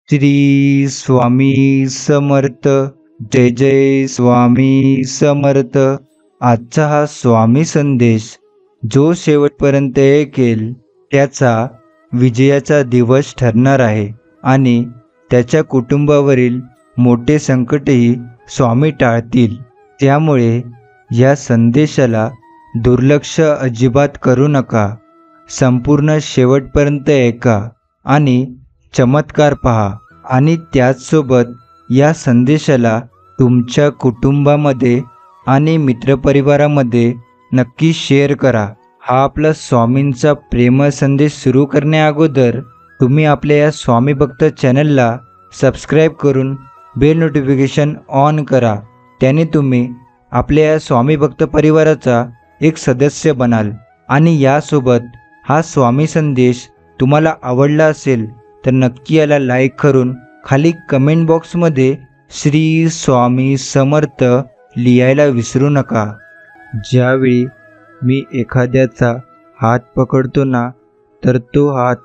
श्री स्वामी समर्थ. जय जय स्वामी समर्थ. आजचा हा स्वामी संदेश जो शेवटपर्यंत ऐकेल त्याचा विजयाचा दिवस ठरणार आहे आणि त्याच्या कुटुंबावरील मोठे संकटही स्वामी टाळतील. त्यामुळे या संदेशाला दुर्लक्ष अजिबात करू नका. संपूर्ण शेवटपर्यंत ऐका आणि चमत्कार पहा. आणि त्याचसोबत या संदेशाला तुमच्या कुटुंबामध्ये आणि मित्रपरिवारामध्ये नक्की शेअर करा. हा आपला स्वामींचा प्रेमळ संदेश सुरू करण्याअगोदर तुम्ही आपल्या या स्वामी भक्त चॅनलला सबस्क्राईब करून बेल नोटिफिकेशन ऑन करा. त्याने तुम्ही आपल्या या स्वामी भक्त परिवाराचा एक सदस्य बनाल. आणि यासोबत हा स्वामी संदेश तुम्हाला आवडला असेल तर नक्की याला लाईक करून खाली कमेंट बॉक्समध्ये श्री स्वामी समर्थ लिहायला विसरू नका. ज्यावेळी मी एखाद्याचा हात पकडतो ना तर तो हात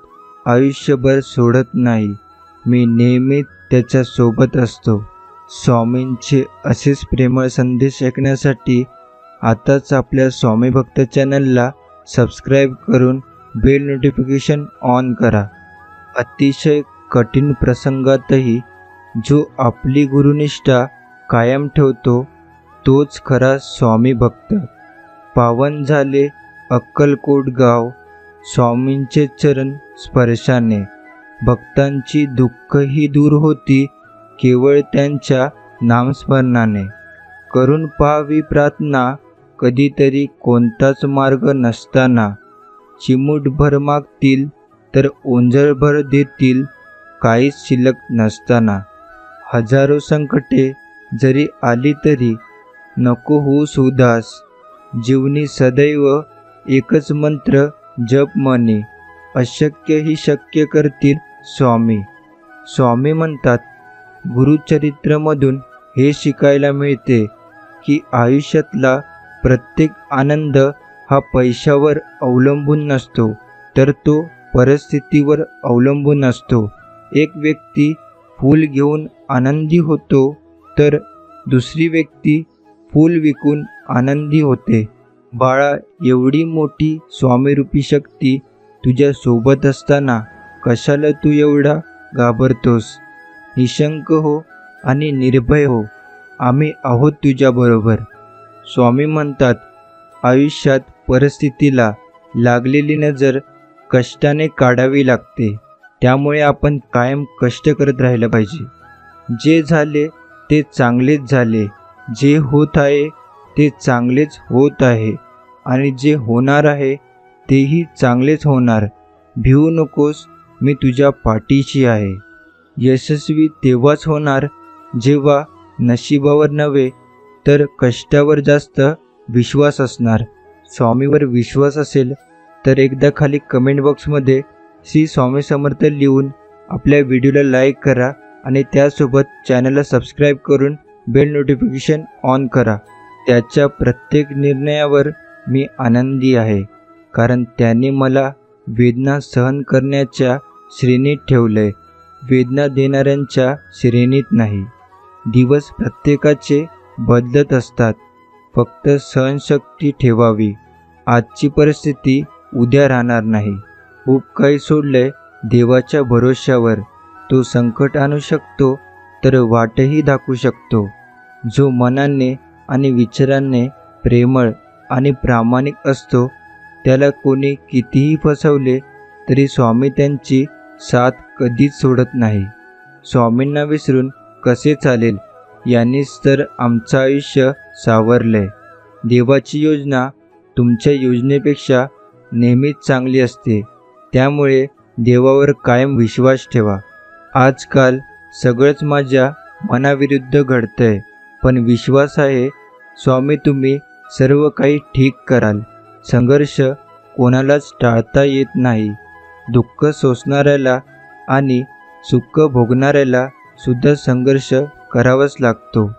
आयुष्यभर सोडत नाही. मी नेहमी त्याच्या सोबत असतो. स्वामींचे असेच प्रेमळ संदेश ऐकण्यासाठी आताच आपल्या स्वामी भक्त चॅनलला सबस्क्राईब करून बेल नोटिफिकेशन ऑन करा. अतिशय कठीण प्रसंगातही जो आपली गुरुनिष्ठा कायम ठेवतो तोच खरा स्वामी भक्त. पावन झाले अक्कलकोट गाव स्वामींचे चरण स्पर्शाने. भक्तांची दुःखही दूर होती केवळ त्यांच्या नामस्मरणाने. करून पाहावी प्रार्थना कधीतरी कोणताच मार्ग नसताना. चिमूटभर मागतील तर ओंजळभर देतील काहीच शिल्लक नसताना. हजारो संकटे जरी आली तरी नको होऊस उदास. जीवनी सदैव एकच मंत्र जप मनी. अशक्य ही शक्य करतील स्वामी. स्वामी म्हणतात गुरुचरित्रमधून हे शिकायला मिळते की आयुष्यातला प्रत्येक आनंद हा पैशावर अवलंबून नसतो तर तो परिस्थितीवर अवलंबून असतो. एक व्यक्ती फूल घेऊन आनंदी होतो तर दुसरी व्यक्ती फूल विकून आनंदी होते. बाळा, एवढी मोठी स्वामीरूपी शक्ती तुझ्या सोबत असताना कशाला तू एवढा घाबरतोस? निशंक हो आणि निर्भय हो. आम्ही आहोत तुझ्याबरोबर. स्वामी म्हणतात आयुष्यात परिस्थितीला लागलेली नजर कष्टाने काढावी लागते. त्यामुळे आपण कायम कष्ट करत राहिलं पाहिजे. जे झाले ते चांगलेच झाले. जे होत आहे ते चांगलेच होत आहे आणि जे होणार आहे तेही चांगलेच होणार. भिवू नकोस, मी तुझ्या पाठीशी आहे. यशस्वी तेव्हाच होणार जेव्हा नशिबावर नव्हे तर कष्टावर जास्त विश्वास असणार. स्वामीवर विश्वास असेल तर एकदा खाली कमेंट बॉक्समध्ये श्री स्वामी समर्थ लिहून आपल्या व्हिडिओला लाईक करा आणि त्यासोबत चॅनलला सबस्क्राईब करून बेल नोटिफिकेशन ऑन करा. त्याच्या प्रत्येक निर्णयावर मी आनंदी आहे कारण त्याने मला वेदना सहन करण्याच्या श्रेणीत ठेवलंय, वेदना देणाऱ्यांच्या श्रेणीत नाही. दिवस प्रत्येकाचे बदलत असतात. फक्त सहनशक्ती ठेवावी. आजची परिस्थिती उद्या राहणार नाही. खूप काही सोडलंय देवाच्या भरोश्यावर. तो संकट आणू शकतो तर वाटही दाखवू शकतो. जो मनाने आणि विचारांनी प्रेमळ आणि प्रामाणिक असतो त्याला कोणी कितीही फसवले तरी स्वामी त्यांची साथ कधीच सोडत नाही. स्वामींना विसरून कसे चालेल यांनीच तर आमचं आयुष्य सावरलंय. देवाची योजना तुमच्या योजनेपेक्षा नेहमीच चांगली असते. त्यामुळे देवावर कायम विश्वास ठेवा. आजकाल सगळंच माझ्या मनाविरुद्ध घडतंय पण विश्वास आहे स्वामी तुम्ही सर्व काही ठीक कराल. संघर्ष कोणालाच टाळता येत नाही. दुःख सोसणाऱ्याला आणि सुख भोगणाऱ्याला सुद्धा संघर्ष करावाच लागतो.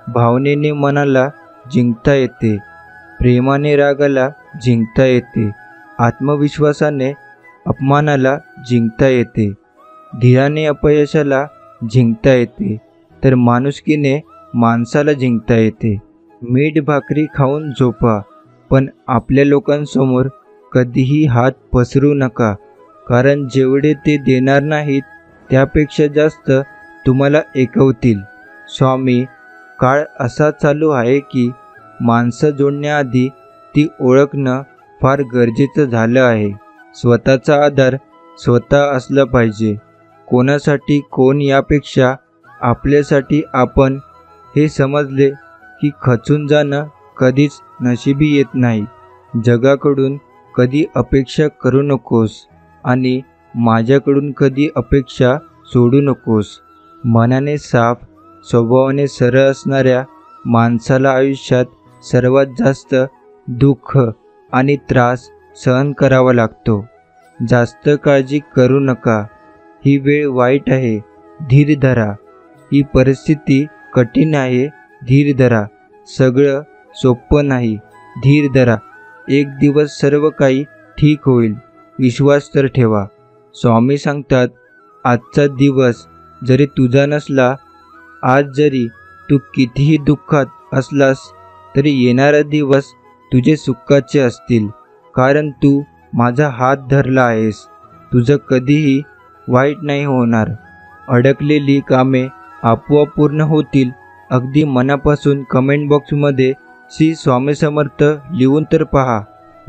भावनेने मनाला जिंकता येते. प्रेमाने रागाला जिंकता येते. आत्मविश्वासाने अपमानाला जिंकता येते. धीराने अपयशाला जिंकता येते, तर माणुसकीने माणसाला जिंकता येते. मीठ भाकरी खाऊन झोपा, पण आपल्या लोकांसमोर कधीही हात पसरू नका, कारण जेवढे ते देणार नाहीत त्यापेक्षा जास्त तुम्हाला ऐकवतील. स्वामी, काळ असा चालू आहे की माणसं जोडण्याआधी ती ओळखणं फार गरजेचं झालं आहे. स्वतःचा आधार स्वतः असला पाहिजे. कोणासाठी कोण यापेक्षा आपल्यासाठी आपण, हे समजले की खचून जाणं कधीच नशिबी येत नाही. जगाकडून कधी अपेक्षा करू नकोस आणि माझ्याकडून कधी अपेक्षा सोडू नकोस. मनाने साफ, स्वभावाने सरळ असणाऱ्या माणसाला आयुष्यात सर्वात जास्त दुःख आणि त्रास सहन करावा लागतो. जास्त काळजी करू नका. ही वेळ वाईट आहे, धीर धरा. ही परिस्थिती कठीण आहे, धीर धरा. सगळं सोपं नाही, धीर धरा. एक दिवस सर्व काही ठीक होईल, विश्वास तर ठेवा. स्वामी सांगतात, आजचा दिवस जरी तुझा नसला, आज जरी तू कितीही दुःखात असलास, तरी येणारा दिवस तुझे सुखाचे असतील, कारण तू माझा हात धरला आहेस. तुझं कधीही वाईट नाही होणार. अडकलेली कामे आपोआप पूर्ण होतील. अगदी मनापासून कमेंट बॉक्समध्ये श्री स्वामी समर्थ लिहून तर पहा.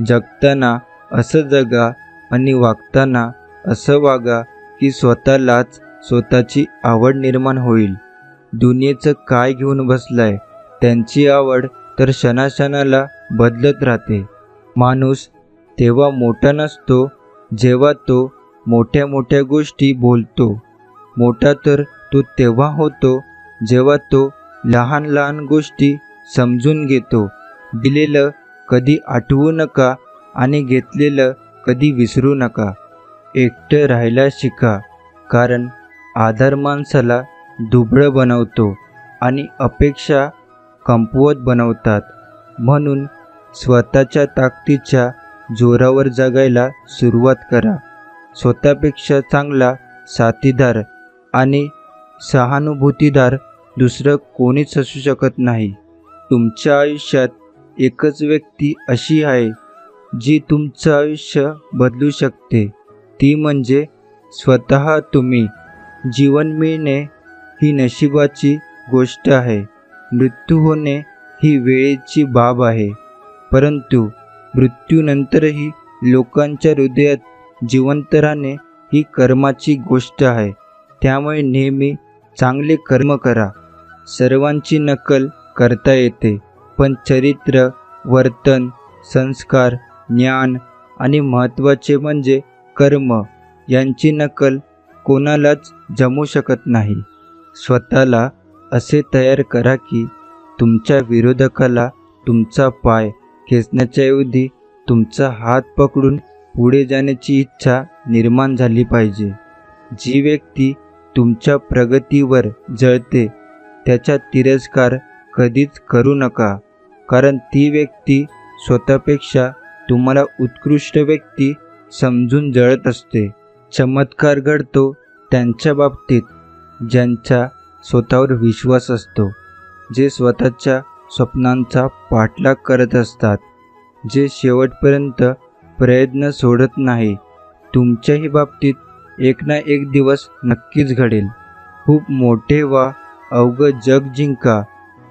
जगताना असं जगा आणि वागताना असं वागा की स्वतःलाच स्वतःची आवड निर्माण होईल. दुनियेचं काय घेऊन बसलाय, त्यांची आवड तर क्षणाक्षणाला बदलत राहते. माणूस तेव्हा मोठा नसतो जेव्हा तो मोठ्या मोठ्या गोष्टी बोलतो. मोठा तर तो तेव्हा होतो जेव्हा तो लहान लहान गोष्टी समजून घेतो. दिलेलं कधी आठवू नका आणि घेतलेलं कधी विसरू नका. एकटं राहायला शिका, कारण आधार माणसाला दुबळं बनवतो आणि अपेक्षा कमकुवत बनवतात. म्हणून स्वतःच्या ताकदीच्या जोरावर जगायला सुरुवात करा. स्वतःपेक्षा चांगला साथीदार आणि सहानुभूतीदार दुसरं कोणीच असू शकत नाही. तुमच्या आयुष्यात एकच व्यक्ती अशी आहे जी तुमचं आयुष्य बदलू शकते, ती म्हणजे स्वतः तुम्ही. जीवन मिळणे ही नशिबाची गोष्ट आहे. मृत्यू होणे ही वेळेची बाब आहे. परंतु मृत्यूनंतरही लोकांच्या हृदयात जिवंत राहणे ही कर्माची गोष्ट आहे. त्यामुळे नेहमी चांगले कर्म करा. सर्वांची नकल करता येते, पण चरित्र, वर्तन, संस्कार, ज्ञान आणि महत्त्वाचे म्हणजे कर्म यांची नकल कोणालाच जमू शकत नाही. स्वतःला असे तयार करा की तुमच्या विरोधकाला तुमचा पाय खेचण्याच्याऐवजी तुमचा हात पकडून पुढे जाण्याची इच्छा निर्माण झाली पाहिजे. जी व्यक्ती तुमच्या प्रगतीवर जळते त्याचा तिरस्कार कधीच करू नका, कारण ती व्यक्ती स्वतःपेक्षा तुम्हाला उत्कृष्ट व्यक्ती समजून जळत असते. चमत्कार घडतो त्यांच्या बाबतीत ज्यांचा स्वतःवर विश्वास असतो, जे स्वतःच्या स्वप्नांचा पाठलाग करत असतात, जे शेवटपर्यंत प्रयत्न सोडत नाही. तुमच्याही बाबतीत एक ना एक दिवस नक्कीच घडेल. खूप मोठे व्हा, अवघं जग जिंका,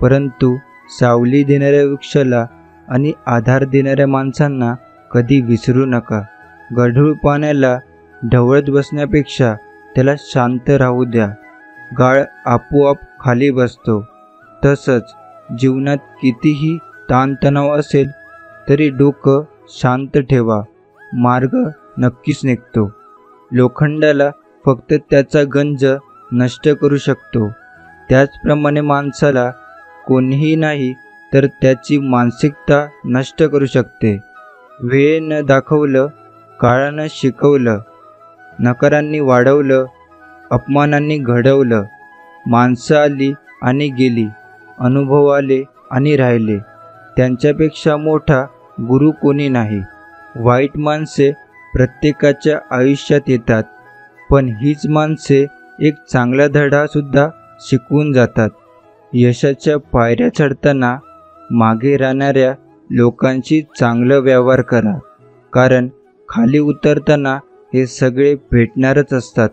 परंतु सावली देणाऱ्या वृक्षाला आणि आधार देणाऱ्या माणसांना कधी विसरू नका. गढूळ पाण्याला ढवळत बसण्यापेक्षा त्याला शांत राहू द्या. गाळ आपोआप खाली बसतो. तसंच जीवनात कितीही ताणतणाव असेल तरी डोकं शांत ठेवा, मार्ग नक्कीच निघतो. लोखंडाला फक्त त्याचा गंज नष्ट करू शकतो, त्याचप्रमाणे माणसाला कोणीही नाही तर त्याची मानसिकता नष्ट करू शकते. वेळेनं दाखवलं, काळानं शिकवलं, नकारांनी वाढवलं, अपमानांनी घडवलं. माणसं आली आणि गेली, अनुभव आले आणि राहिले. त्यांच्यापेक्षा मोठा गुरु कोणी नाही. वाईट माणसे प्रत्येकाच्या आयुष्यात येतात, पण हीच माणसे एक चांगला धडा सुद्धा शिकवून जातात. यशाच्या पायऱ्या चढताना मागे राहणाऱ्या लोकांशी चांगलं व्यवहार करा, कारण खाली उतरताना हे सगळे भेटणारच असतात.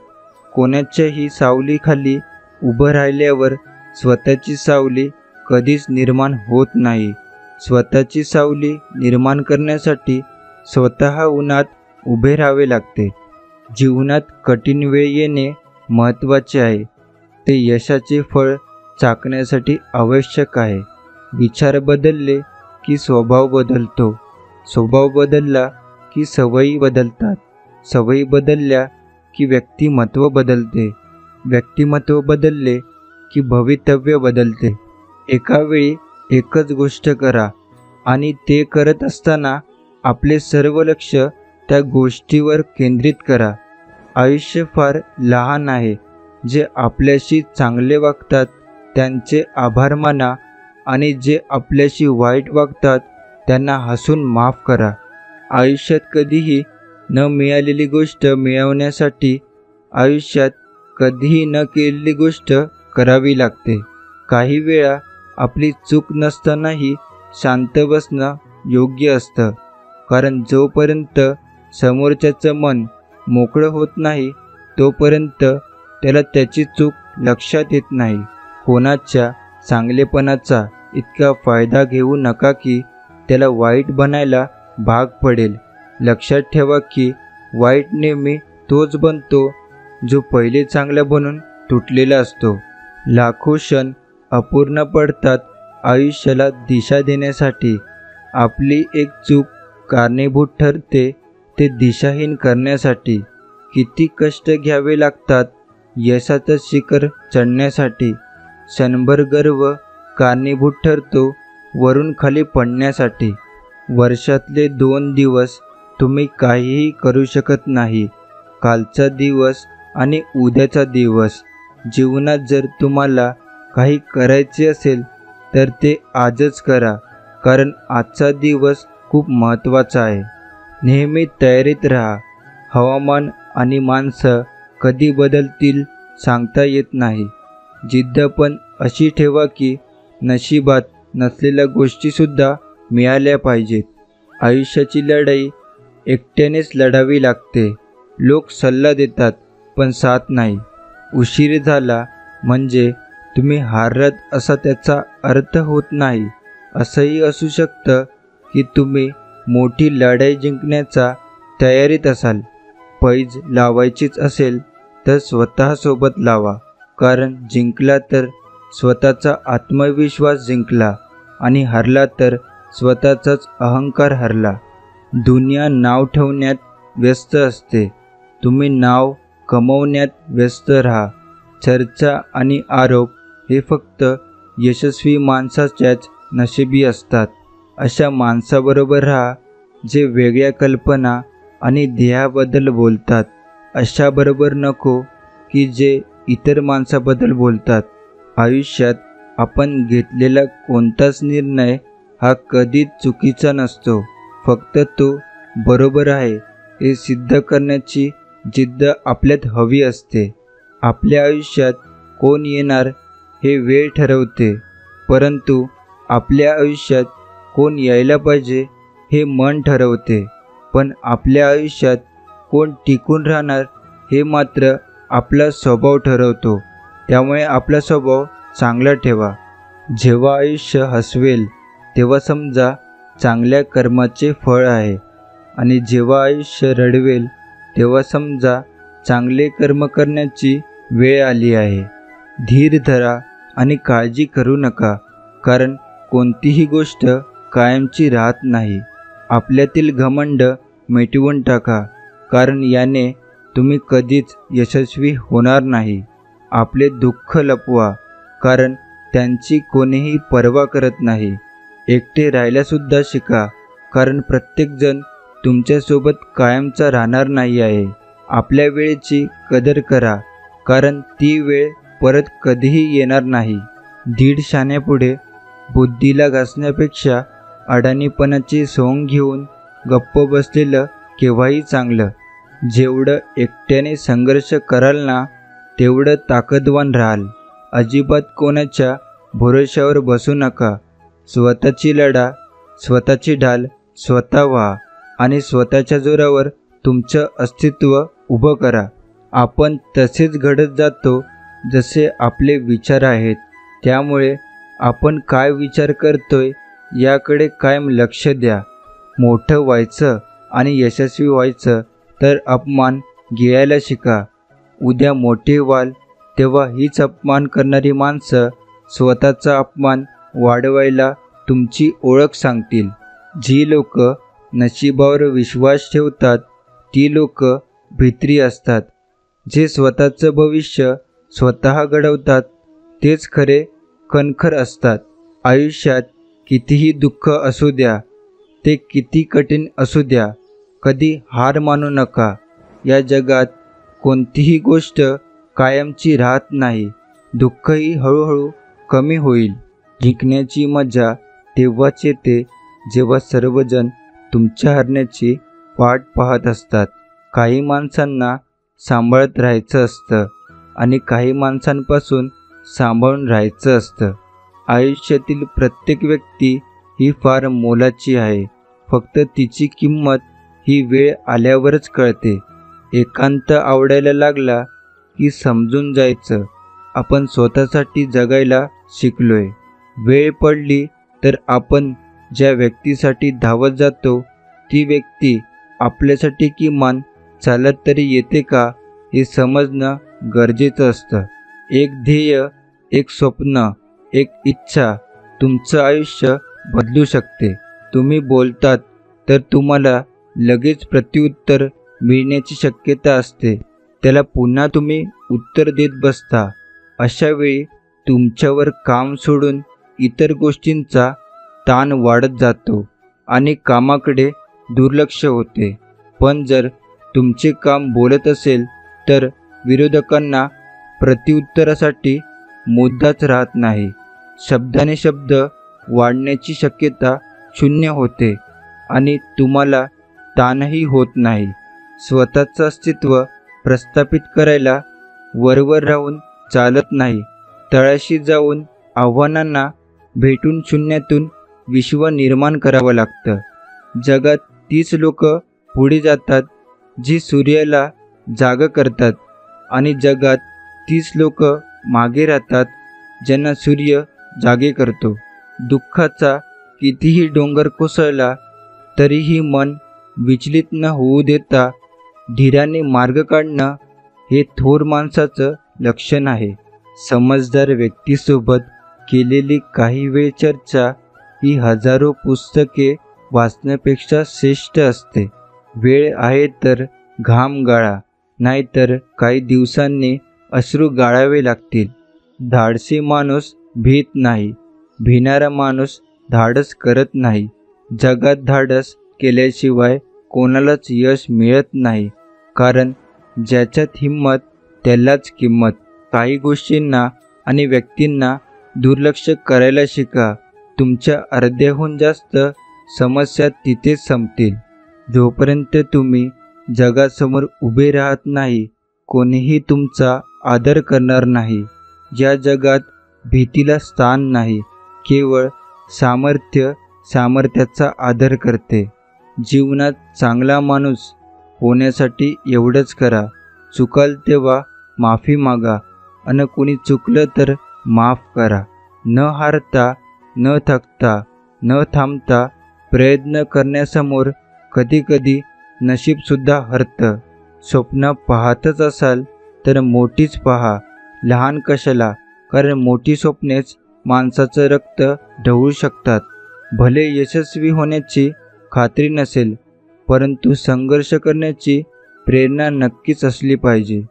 कोणाच्याही सावलीखाली उभं राहिल्यावर स्वतःची सावली कधीच निर्माण होत नाही. स्वतःची सावली निर्माण करण्यासाठी स्वतः उन्हात उभे राहावे लागते. जीवनात कठीण वेळ येणे महत्त्वाचे आहे, ते यशाचे फळ चाखण्यासाठी आवश्यक आहे. विचार बदलले की स्वभाव बदलतो, स्वभाव बदलला की सवयी बदलतात, सवयी बदलल्या की व्यक्तिमत्व बदलते, व्यक्तिमत्व बदलले की भवितव्य बदलते. एका वेळी एकच गोष्ट करा आणि ते करत असताना आपले सर्व लक्ष त्या गोष्टीवर केंद्रित करा. आयुष्य फार लहान आहे. जे आपल्याशी चांगले वागतात त्यांचे आभार माना आणि जे आपल्याशी वाईट वागतात त्यांना हसून माफ करा. आयुष्यात कधीही न मिळालेली गोष्ट मिळवण्यासाठी आयुष्यात कधीही न केलेली गोष्ट करावी लागते. काही वेळा आपली चूक नसतानाही शांत बसणं योग्य असतं, कारण जोपर्यंत समोरच्याचं मन मोकळं होत नाही तोपर्यंत त्याला त्याची चूक लक्षात येत नाही. कोणाच्या चांगलेपणाचा इतका फायदा घेऊ नका की त्याला वाईट बनायला भाग पडेल. लक्षात ठेवा की वाईट नेहमी तोच बनतो जो पहिले चांगला बनून तुटलेला असतो. लाखो क्षण अपूर्ण पडतात आयुष्याला दिशा देण्यासाठी. आपली एक चूक कारणीभूत ठरते ते दिशाहीन करण्यासाठी. किती कष्ट घ्यावे लागतात यशाचं शिखर चढण्यासाठी. क्षणभर गर्व कारणीभूत ठरतो वरून खाली पडण्यासाठी. वर्षातले 2 दिवस तुम्ही काहीही करू शकत नाही, कालचा दिवस आणि उद्याचा दिवस. जीवनात जर तुम्हाला काही करायचे असेल तर ते आजच करा, कारण आजचा दिवस खूप महत्त्वाचा आहे. नेहमी तयारीत राहा. हवामान आणि माणसं कधी बदलतील सांगता येत नाही. जिद्द पण अशी ठेवा की नशिबात नसलेल्या गोष्टीसुद्धा मिळाल्या पाहिजेत. आयुष्याची लढाई एकट्यानेच लढावी लागते. लोक सल्ला देतात पण साथ नाही. उशीर झाला म्हणजे तुम्ही हारत असा त्याचा अर्थ होत नाही. असंही असू शकतं की तुम्ही मोठी लढाई जिंकण्याचा तयारीत असाल. पैज लावायचीच असेल तर स्वतःसोबत लावा, कारण जिंकला तर स्वतःचा आत्मविश्वास जिंकला आणि हरला तर स्वतःचाच अहंकार हरला. दुनिया नाव ठेवण्यात व्यस्त असते, तुम्ही नाव कमवण्यात व्यस्त राहा. चर्चा आणि आरोप हे फक्त यशस्वी माणसाच्याच नशिबी असतात. अशा माणसाबरोबर राहा जे वेगळ्या कल्पना आणि ध्येयाबद्दल बोलतात. अशाबरोबर नको की जे इतर माणसाबद्दल बोलतात. आयुष्यात आपण घेतलेला कोणताच निर्णय हा कधीच चुकीचा नसतो, फक्त तो बरोबर आहे हे सिद्ध करण्याची जिद्द आपल्यात हवी असते. आपल्या आयुष्यात कोण येणार हे वेळ ठरवते, परंतु आपल्या आयुष्यात कोण यायला पाहिजे हे मन ठरवते. पण आपल्या आयुष्यात कोण टिकून राहणार हे मात्र आपला स्वभाव ठरवतो. त्यामुळे आपला स्वभाव चांगला ठेवा. जेव्हा आयुष्य हसवेल तेव्हा समजा चांगल्या कर्माचे फळ आहे, आणि जेव्हा आयुष्य रडवेल तेव्हा समजा चांगले कर्म करण्याची वेळ आली आहे. धीर धरा आणि काळजी करू नका, कारण कोणतीही गोष्ट कायमची राहत नाही. आपल्यातील घमंड मिटवून टाका, कारण याने तुम्ही कधीच यशस्वी होणार नाही. आपले दुःख लपवा, कारण त्यांची कोणीही पर्वा करत नाही. एकटे राहायलासुद्धा शिका, कारण प्रत्येकजण तुमच्यासोबत कायमचा राहणार नाही आहे. आपल्या वेळेची कदर करा, कारण ती वेळ परत कधीही येणार नाही. दीड शाण्यापुढे बुद्धीला घासण्यापेक्षा अडाणीपणाची सोंग घेऊन गप्प बसलेलं केव्हाही चांगलं. जेवढं एकट्याने संघर्ष कराल ना तेवढं ताकदवान राहाल. अजिबात कोणाच्या भरोश्यावर बसू नका. स्वतःची लढा, स्वतःची ढाल स्वतः व्हा आणि स्वतःच्या जोरावर तुमचं अस्तित्व उभं करा. आपण तसेच घडत जातो जसे आपले विचार आहेत. त्यामुळे आपण काय विचार करतोय याकडे कायम लक्ष द्या. मोठं व्हायचं आणि यशस्वी व्हायचं तर अपमान गिळायला शिका. उद्या मोठे व्हाल तेव्हा हीच अपमान करणारी माणसं स्वतःचा अपमान वाढवायला तुमची ओळख सांगतील. जी लोक नशिबावर विश्वास ठेवतात ती लोक भित्री असतात. जे स्वतःचं भविष्य स्वतः घडवतात तेच खरे कणखर असतात. आयुष्यात कितीही दुःख असू द्या, ते किती कठीण असू द्या, कधी हार मानू नका. या जगात कोणतीही गोष्ट कायमची राहत नाही. दुःखही हळूहळू कमी होईल. जिंकण्याची मजा तेव्हाच येते जेव्हा सर्वजण तुमच्या हरण्याची वाट पाहत असतात. काही माणसांना सांभाळत राहायचं असतं आणि काही माणसांपासून सांभाळून राहायचं असतं. आयुष्यातील प्रत्येक व्यक्ती ही फार मोलाची आहे. फक्त तिची किंमत ही वेळ आल्यावरच कळते. एकांत आवडायला लागला की समजून जायचं आपण स्वतःसाठी जगायला शिकलोय. वेळ पडली तर आपण ज्या व्यक्तीसाठी धावत जातो ती व्यक्ती आपल्यासाठी किमान चालत तरी येते का हे समजणं गरजेचं असतं. एक ध्येय, एक स्वप्न, एक इच्छा तुमचं आयुष्य बदलू शकते. तुम्ही बोलतात तर तुम्हाला लगेच प्रत्युत्तर मिळण्याची शक्यता असते. त्याला पुन्हा तुम्ही उत्तर देत बसता. अशा वेळी तुमच्यावर काम सोडून इतर गोष्टींचा ताण वाढत जातो आणि कामाकडे दुर्लक्ष होते. पण जर तुमचे काम बोलत असेल तर विरोधकांना प्रत्युत्तरासाठी मुद्दाच राहत नाही. शब्दाने शब्द वाढण्याची शक्यता शून्य होते आणि तुम्हाला ताणही होत नाही. स्वतःचं अस्तित्व प्रस्थापित करायला वरवर राहून चालत नाही. तळाशी जाऊन आव्हानांना भेटून शून्यातून विश्व निर्माण करावं लागतं. जगात तीच लोक पुढे जातात जी सूर्याला जागं करतात आणि जगात तीच लोक मागे राहतात ज्यांना सूर्य जागे करतो. दुःखाचा कितीही डोंगर कोसळला तरीही मन विचलित न होऊ देता धीराने मार्ग काढणं हे थोर माणसाचं लक्षण आहे. समजदार व्यक्तीसोबत केलेली काही वेळ चर्चा ही हजारो पुस्तके वाचण्यापेक्षा श्रेष्ठ असते. वेळ आहे तर घाम गाळा, नाहीतर काही दिवसांनी अश्रू गाळावे लागतील. धाडसी माणूस भीत नाही, भिणारा माणूस धाडस करत नाही. जगात धाडस केल्याशिवाय कोणालाच यश मिळत नाही, कारण ज्याच्यात हिंमत त्यालाच किंमत. काही गोष्टींना आणि व्यक्तींना दुर्लक्ष करायला शिका. तुमच्या अर्ध्याहून जास्त समस्या तिथेच संपतील. जोपर्यंत तुम्ही जगासमोर उभे राहत नाही कोणीही तुमचा आदर करणार नाही. या जगात भीतीला स्थान नाही, केवळ सामर्थ्य सामर्थ्याचा आदर करते. जीवनात चांगला माणूस होण्यासाठी एवढंच करा, चुकाल तेव्हा माफी मागा आणि कोणी चुकलं तर माफ करा. न हारता, न थकता, न थांबता प्रयत्न करण्यासमोर कधीकधी नशीबसुद्धा हरतं. स्वप्न पाहतच असाल तर मोठीच पहा, लहान कशाला, कारण मोठी स्वप्नेच माणसाचं रक्त ढवळू शकतात. भले यशस्वी होण्याची खात्री नसेल, परंतु संघर्ष करण्याची प्रेरणा नक्कीच असली पाहिजे.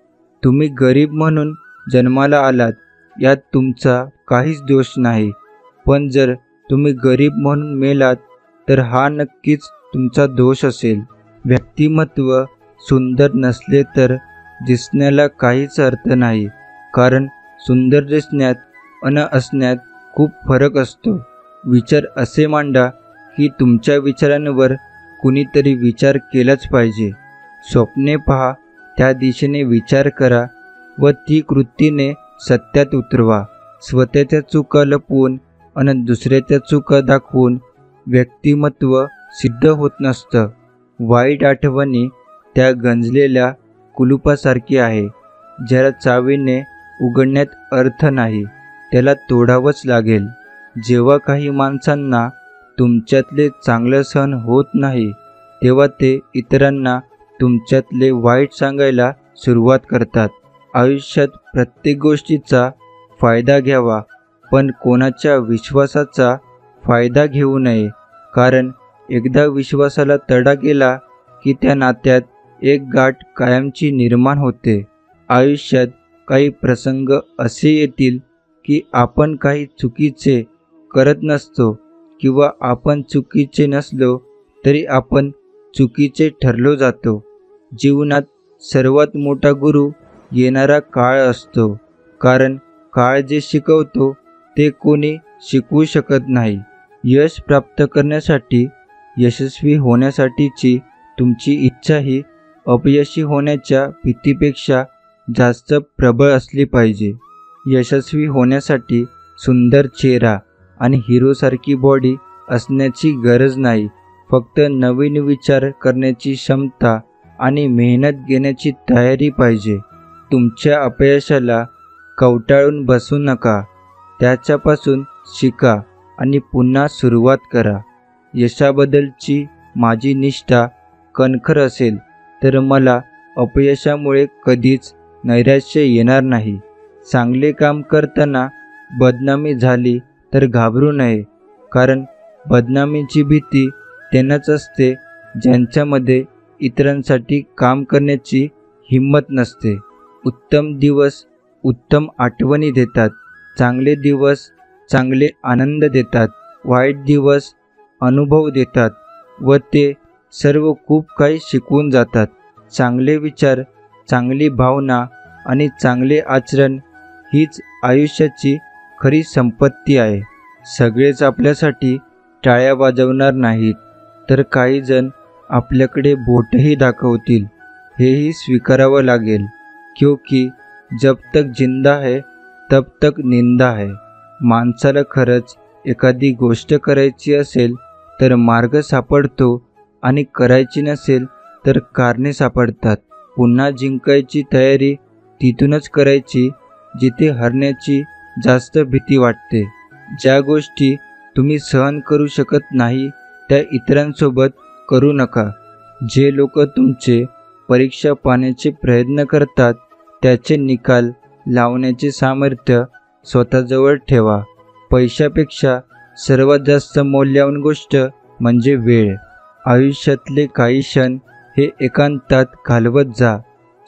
तुम्ही गरीब म्हणून जन्माला आलात यात तुमचा काहीच दोष नाही, पण जर तुम्ही गरीब म्हणून मेलात तर हा नक्कीच तुमचा दोष असेल. व्यक्तिमत्व सुंदर नसले तर दिसण्याला काहीच अर्थ नाही, कारण सुंदर दिसण्यात अन असण्यात खूप फरक असतो. विचार असे मांडा की तुमच्या विचारांवर कुणीतरी विचार केलाच पाहिजे. स्वप्ने पहा, त्या दिशेने विचार करा व ती कृतीने सत्यात उतरवा. स्वतःच्या चुका लपवून आणि दुसऱ्याच्या चुका दाखवून व्यक्तिमत्व सिद्ध होत नसतं. वाईट आठवणी त्या गंजलेल्या कुलुपासारखी आहे, ज्याला चावीने उघडण्यात अर्थ नाही, त्याला तोडावंच लागेल. जेव्हा काही माणसांना तुमच्यातले चांगलं सहन होत नाही, तेव्हा ते इतरांना तुमच्यातले वाईट सांगायला सुरुवात करतात. आयुष्यात प्रत्येक गोष्टीचा फायदा घ्यावा, पण कोणाच्या विश्वासाचा फायदा घेऊ नये, कारण एकदा विश्वासाला तडा गेला की त्या नात्यात एक गाठ कायमची निर्माण होते. आयुष्यात काही प्रसंग असे येतील की आपण काही चुकीचे करत नसतो किंवा आपण चुकीचे नसलो तरी आपण चुकीचे ठरलो जातो. जीवनात सर्वात मोठा गुरु येणारा काळ असतो, कारण काळ जे शिकवतो ते कोणी शिकवू शकत नाही. यश प्राप्त करण्यासाठी, यशस्वी होण्यासाठीची तुमची इच्छा ही अपयशी होण्याच्या भीतीपेक्षा जास्त प्रबळ असली पाहिजे. यशस्वी होण्यासाठी सुंदर चेहरा आणि हिरोसारखी बॉडी असण्याची गरज नाही, फक्त नवीन विचार करण्याची क्षमता आणि मेहनत घेण्याची तयारी पाहिजे. तुमच्या अपयशाला कवटाळून बसू नका, त्याच्यापासून शिका आणि पुन्हा सुरुवात करा. यशाबद्दलची माझी निष्ठा कणखर असेल तर मला अपयशामुळे कधीच नैराश्य येणार नाही. चांगले काम करताना बदनामी झाली तर घाबरू नये, कारण बदनामीची भीती त्यांनाच असते ज्यांच्यामध्ये इतरांसाठी काम करण्याची हिंमत नसते. उत्तम दिवस उत्तम आठवणी देतात, चांगले दिवस चांगले आनंद देतात, वाईट दिवस अनुभव देतात व ते सर्व खूप काही शिकवून जातात. चांगले विचार, चांगली भावना आणि चांगले आचरण हीच आयुष्याची खरी संपत्ती आहे. सगळेच आपल्यासाठी टाळ्या वाजवणार नाहीत, तर काही जण आपल्याकडे बोटही दाखवतील, हेही स्वीकारावं लागेल. क्योंकि जब तक जिंदा है तब तक निंदा है. माणसाला खरंच एखादी गोष्ट करायची असेल तर मार्ग सापडतो आणि करायची नसेल तर कारणे सापडतात. पुन्हा जिंकायची तयारी तिथूनच करायची जिथे हरण्याची जास्त भीती वाटते. ज्या गोष्टी तुम्ही सहन करू शकत नाही त्या इतरांसोबत करू नका. जे लोक तुमचे परीक्षा पाहण्याचे प्रयत्न करतात त्याचे निकाल लावण्याचे सामर्थ्य स्वतःजवळ ठेवा. पैशापेक्षा सर्वात जास्त मौल्यवान गोष्ट म्हणजे वेळ. आयुष्यातले काही क्षण हे एकांतात घालवत जा.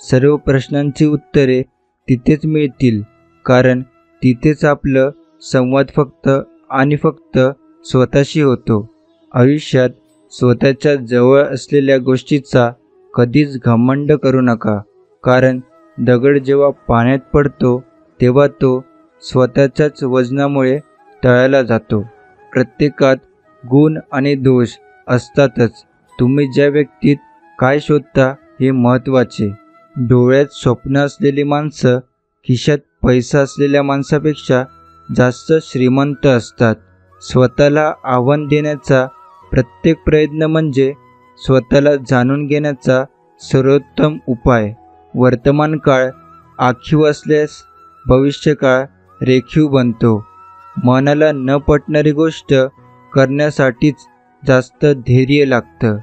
सर्व प्रश्नांची उत्तरे तिथेच मिळतील, कारण तिथेच आपलं संवाद फक्त आणि फक्त स्वतःशी होतो. आयुष्यात स्वतःच्या जवळ असलेल्या गोष्टीचा कधीच घमंड करू नका, कारण दगड जेव्हा पाण्यात पडतो तेव्हा तो स्वतःच्याच वजनामुळे तळाला जातो. प्रत्येकात गुण आणि दोष असतातच. तुम्ही ज्या व्यक्तीत काय शोधता हे महत्त्वाचे. डोळ्यात स्वप्न असलेली माणसं खिशात पैसा असलेल्या माणसापेक्षा जास्त श्रीमंत असतात. स्वतःला आव्हान देण्याचा प्रत्येक प्रयत्न म्हणजे स्वतःला जाणून घेण्याचा सर्वोत्तम उपाय. वर्तमान काळ आखीव असल्यास भविष्यकाळ रेखीव बनतो. मनाला न पटणारी गोष्ट करण्यासाठीच जास्त धैर्य लागतं.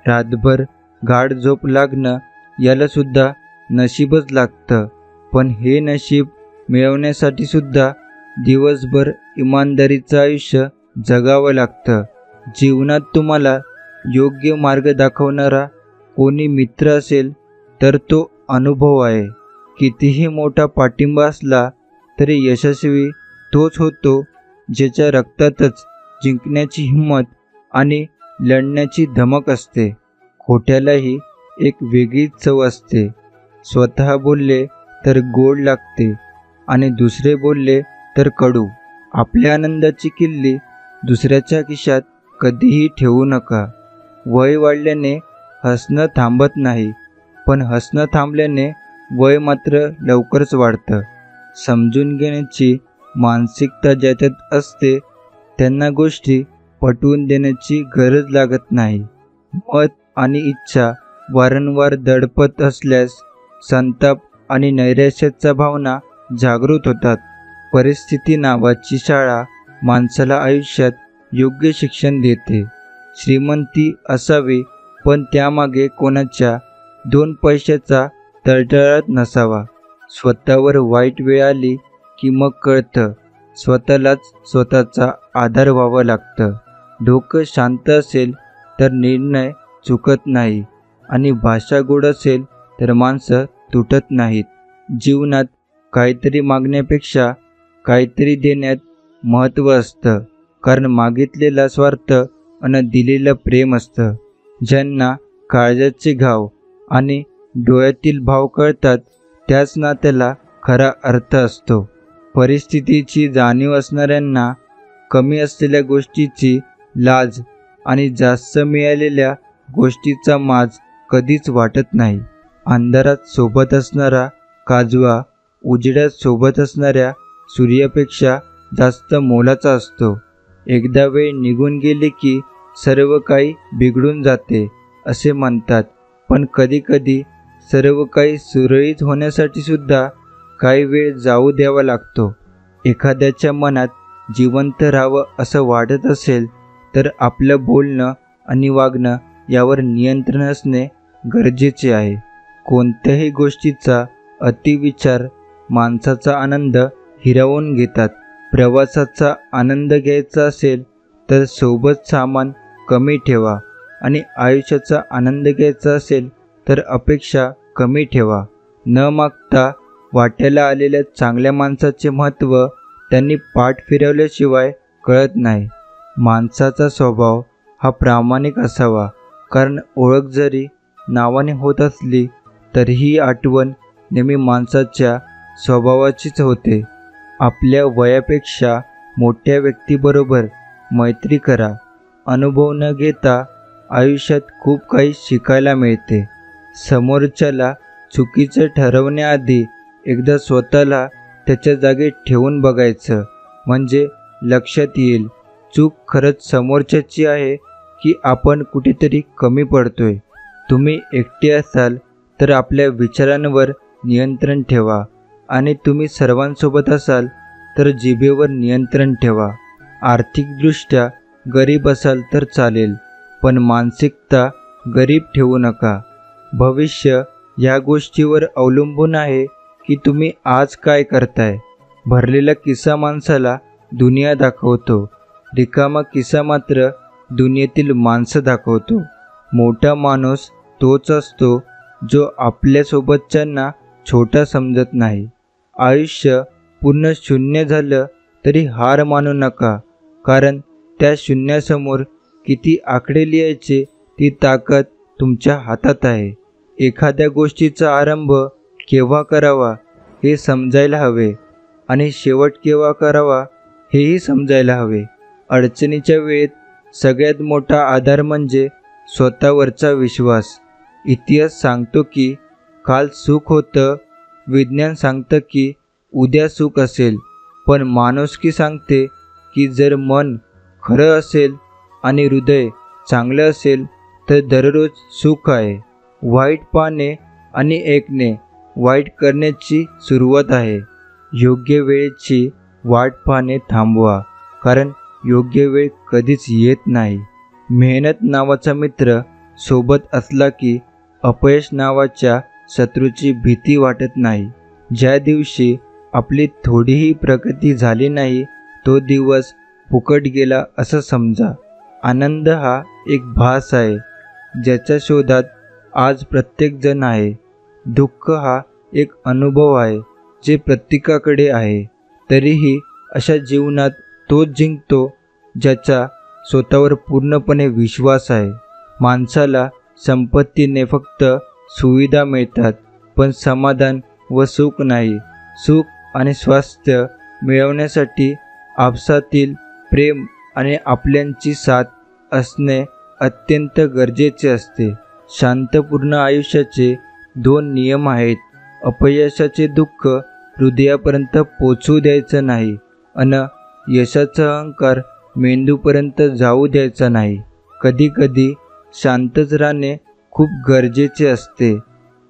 रातभर गाढ झोप लागणं यालासुद्धा नशीबच लागतं, पण हे नशीब मिळवण्यासाठी सुद्धा दिवसभर इमानदारीचं आयुष्य जगावं लागतं. जीवनात तुम्हाला योग्य मार्ग दाखवणारा कोणी मित्र असेल तर तो अनुभव आहे. कितीही मोठा पाठिंबा असला तरी यशस्वी तोच होतो ज्याच्या रक्तातच जिंकण्याची हिंमत आणि लढण्याची धमक असते. खोट्यालाही एक वेगळीच चव असते. स्वतः बोलले तर गोड लागते आणि दुसरे बोलले तर कडू. आपल्या आनंदाची किल्ली दुसऱ्याच्या खिशात कधीही ठेवू नका. वय वाढल्याने हसणं थांबत नाही, पण हसणं थांबल्याने वय मात्र लवकरच वाढतं. समजून घेण्याची मानसिकता ज्याच्यात असते त्यांना गोष्टी पटवून देण्याची गरज लागत नाही. मत आणि इच्छा वारंवार दडपत असल्यास संताप आणि नैराश्याच्या भावना जागृत होतात. परिस्थिती नावाची शाळा माणसाला आयुष्यात योग्य शिक्षण देते. श्रीमंती असावी, पण त्यामागे कोणाच्या 2 पैशाचा तळतळाट नसावा. स्वतःवर वाईट वेळ आली की मग कळतं स्वतःलाच स्वतःचा आधार व्हावं लागतं. डोकं शांत असेल तर निर्णय चुकत नाही आणि भाषा गोड असेल तर माणसं तुटत नाहीत. जीवनात काहीतरी मागण्यापेक्षा काहीतरी देण्यात महत्त्व असतं, कारण मागितलेला स्वार्थ आणि दिलेलं प्रेम असतं. ज्यांना काळजाचे घाव आणि डोळ्यातील भाव कळतात त्याच नात्याला खरा अर्थ असतो. परिस्थितीची जाणीव असणाऱ्यांना कमी असलेल्या गोष्टीची लाज आणि जास्त मिळालेल्या गोष्टीचा माज कधीच वाटत नाही. अंधारात सोबत असणारा काजवा उजेडात सोबत असणाऱ्या सूर्यापेक्षा जास्त मोलाचा असतो. एकदा वेळ निघून गेली की सर्व काही बिघडून जाते असे म्हणतात, पण कधीकधी सर्व काही सुरळीत होण्यासाठी सुद्धा काही वेळ जाऊ द्यावा लागतो. एखाद्याच्या मनात जिवंत राहावं असं वाटत असेल तर आपलं बोलणं आणि वागणं यावर नियंत्रण असणे गरजेचे आहे. कोणत्याही गोष्टीचा अतिविचार माणसाचा आनंद हिरावून घेतात. प्रवासाचा आनंद घ्यायचा असेल तर सोबत सामान कमी ठेवा आणि आयुष्याचा आनंद घ्यायचा असेल तर अपेक्षा कमी ठेवा. न मागता वाट्याला आलेल्या चांगल्या माणसाचे महत्त्व त्यांनी पाठ फिरवल्याशिवाय कळत नाही. माणसाचा स्वभाव हा प्रामाणिक असावा, कारण ओळख जरी नावाने होत असली तरीही आठवण नेहमी माणसाच्या स्वभावाचीच होते. आपल्या वयापेक्षा मोठ्या व्यक्तीबरोबर मैत्री करा. अनुभव न घेता आयुष्यात खूप काही शिकायला मिळते. समोरच्याला चुकीचं ठरवण्याआधी एकदा स्वतःला त्याच्या जागी ठेवून बघायचं, म्हणजे लक्षात येईल चूक खरंच समोरच्याची आहे की आपण कुठेतरी कमी पडतोय. तुम्ही एकटे असाल तर आपल्या विचारांवर नियंत्रण ठेवा आणि तुम्ही सर्वांसोबत असाल तर जिभेवर नियंत्रण ठेवा. आर्थिकदृष्ट्या गरीब असाल तर चालेल, पण मानसिकता गरीब ठेवू नका. भविष्य या गोष्टीवर अवलंबून आहे की तुम्ही आज काय करताय. भरलेला किस्सा माणसाला दुनिया दाखवतो, रिकामा किस्सा मात्र दुनियेतील माणसं दाखवतो. मोठा माणूस तोच असतो जो आपल्यासोबतच्यांना छोटा समजत नाही. आयुष्य पूर्ण शून्य झालं तरी हार मानू नका, कारण त्या शून्यासमोर किती आकडे लिहायचे ती ताकद तुमच्या हातात आहे. एखाद्या गोष्टीचा आरंभ केव्हा करावा हे समजायला हवे आणि शेवट केव्हा करावा हेही समजायला हवे. अडचणीच्या वेळेत सगळ्यात मोठा आधार म्हणजे स्वतःवरचा विश्वास. इतिहास सांगतो की काल सुख होतं, विज्ञान सांगतं की उद्या सुख असेल, पण माणुसकी सांगते की जर मन खरं असेल आणि हृदय चांगलं असेल तर दररोज सुख आहे. वाईट पाहणे आणि ऐकणे वाईट करण्याची सुरुवात आहे. योग्य वेळेची वाट पाहणे थांबवा, कारण योग्य वेळ कधीच येत नाही. मेहनत नावाचा मित्र सोबत असला की अपयश नावाच्या शत्रूची भीती वाटत नाही. ज्या दिवशी आपली थोडीही प्रगती झाली नाही तो दिवस फुकट गेला असं समजा. आनंद हा एक भास आहे ज्याच्या शोधात आज प्रत्येकजण आहे. दुःख हा एक अनुभव आहे जे प्रत्येकाकडे आहे. तरीही अशा जीवनात तोच जिंकतो ज्याचा स्वतःवर पूर्णपणे विश्वास आहे. माणसाला संपत्तीने फक्त सुविधा मिळतात, पण समाधान व सुख नाही. सुख आणि स्वास्थ्य मिळवण्यासाठी आपसातील प्रेम आणि आपल्यांची साथ असणे अत्यंत गरजेचे असते. शांतपूर्ण आयुष्याचे 2 नियम आहेत. अपयशाचे दुःख हृदयापर्यंत पोचू द्यायचं नाही आणि यशाचा अहंकार मेंदूपर्यंत जाऊ द्यायचा नाही. कधीकधी शांतच राहणे खूप गरजेचे असते.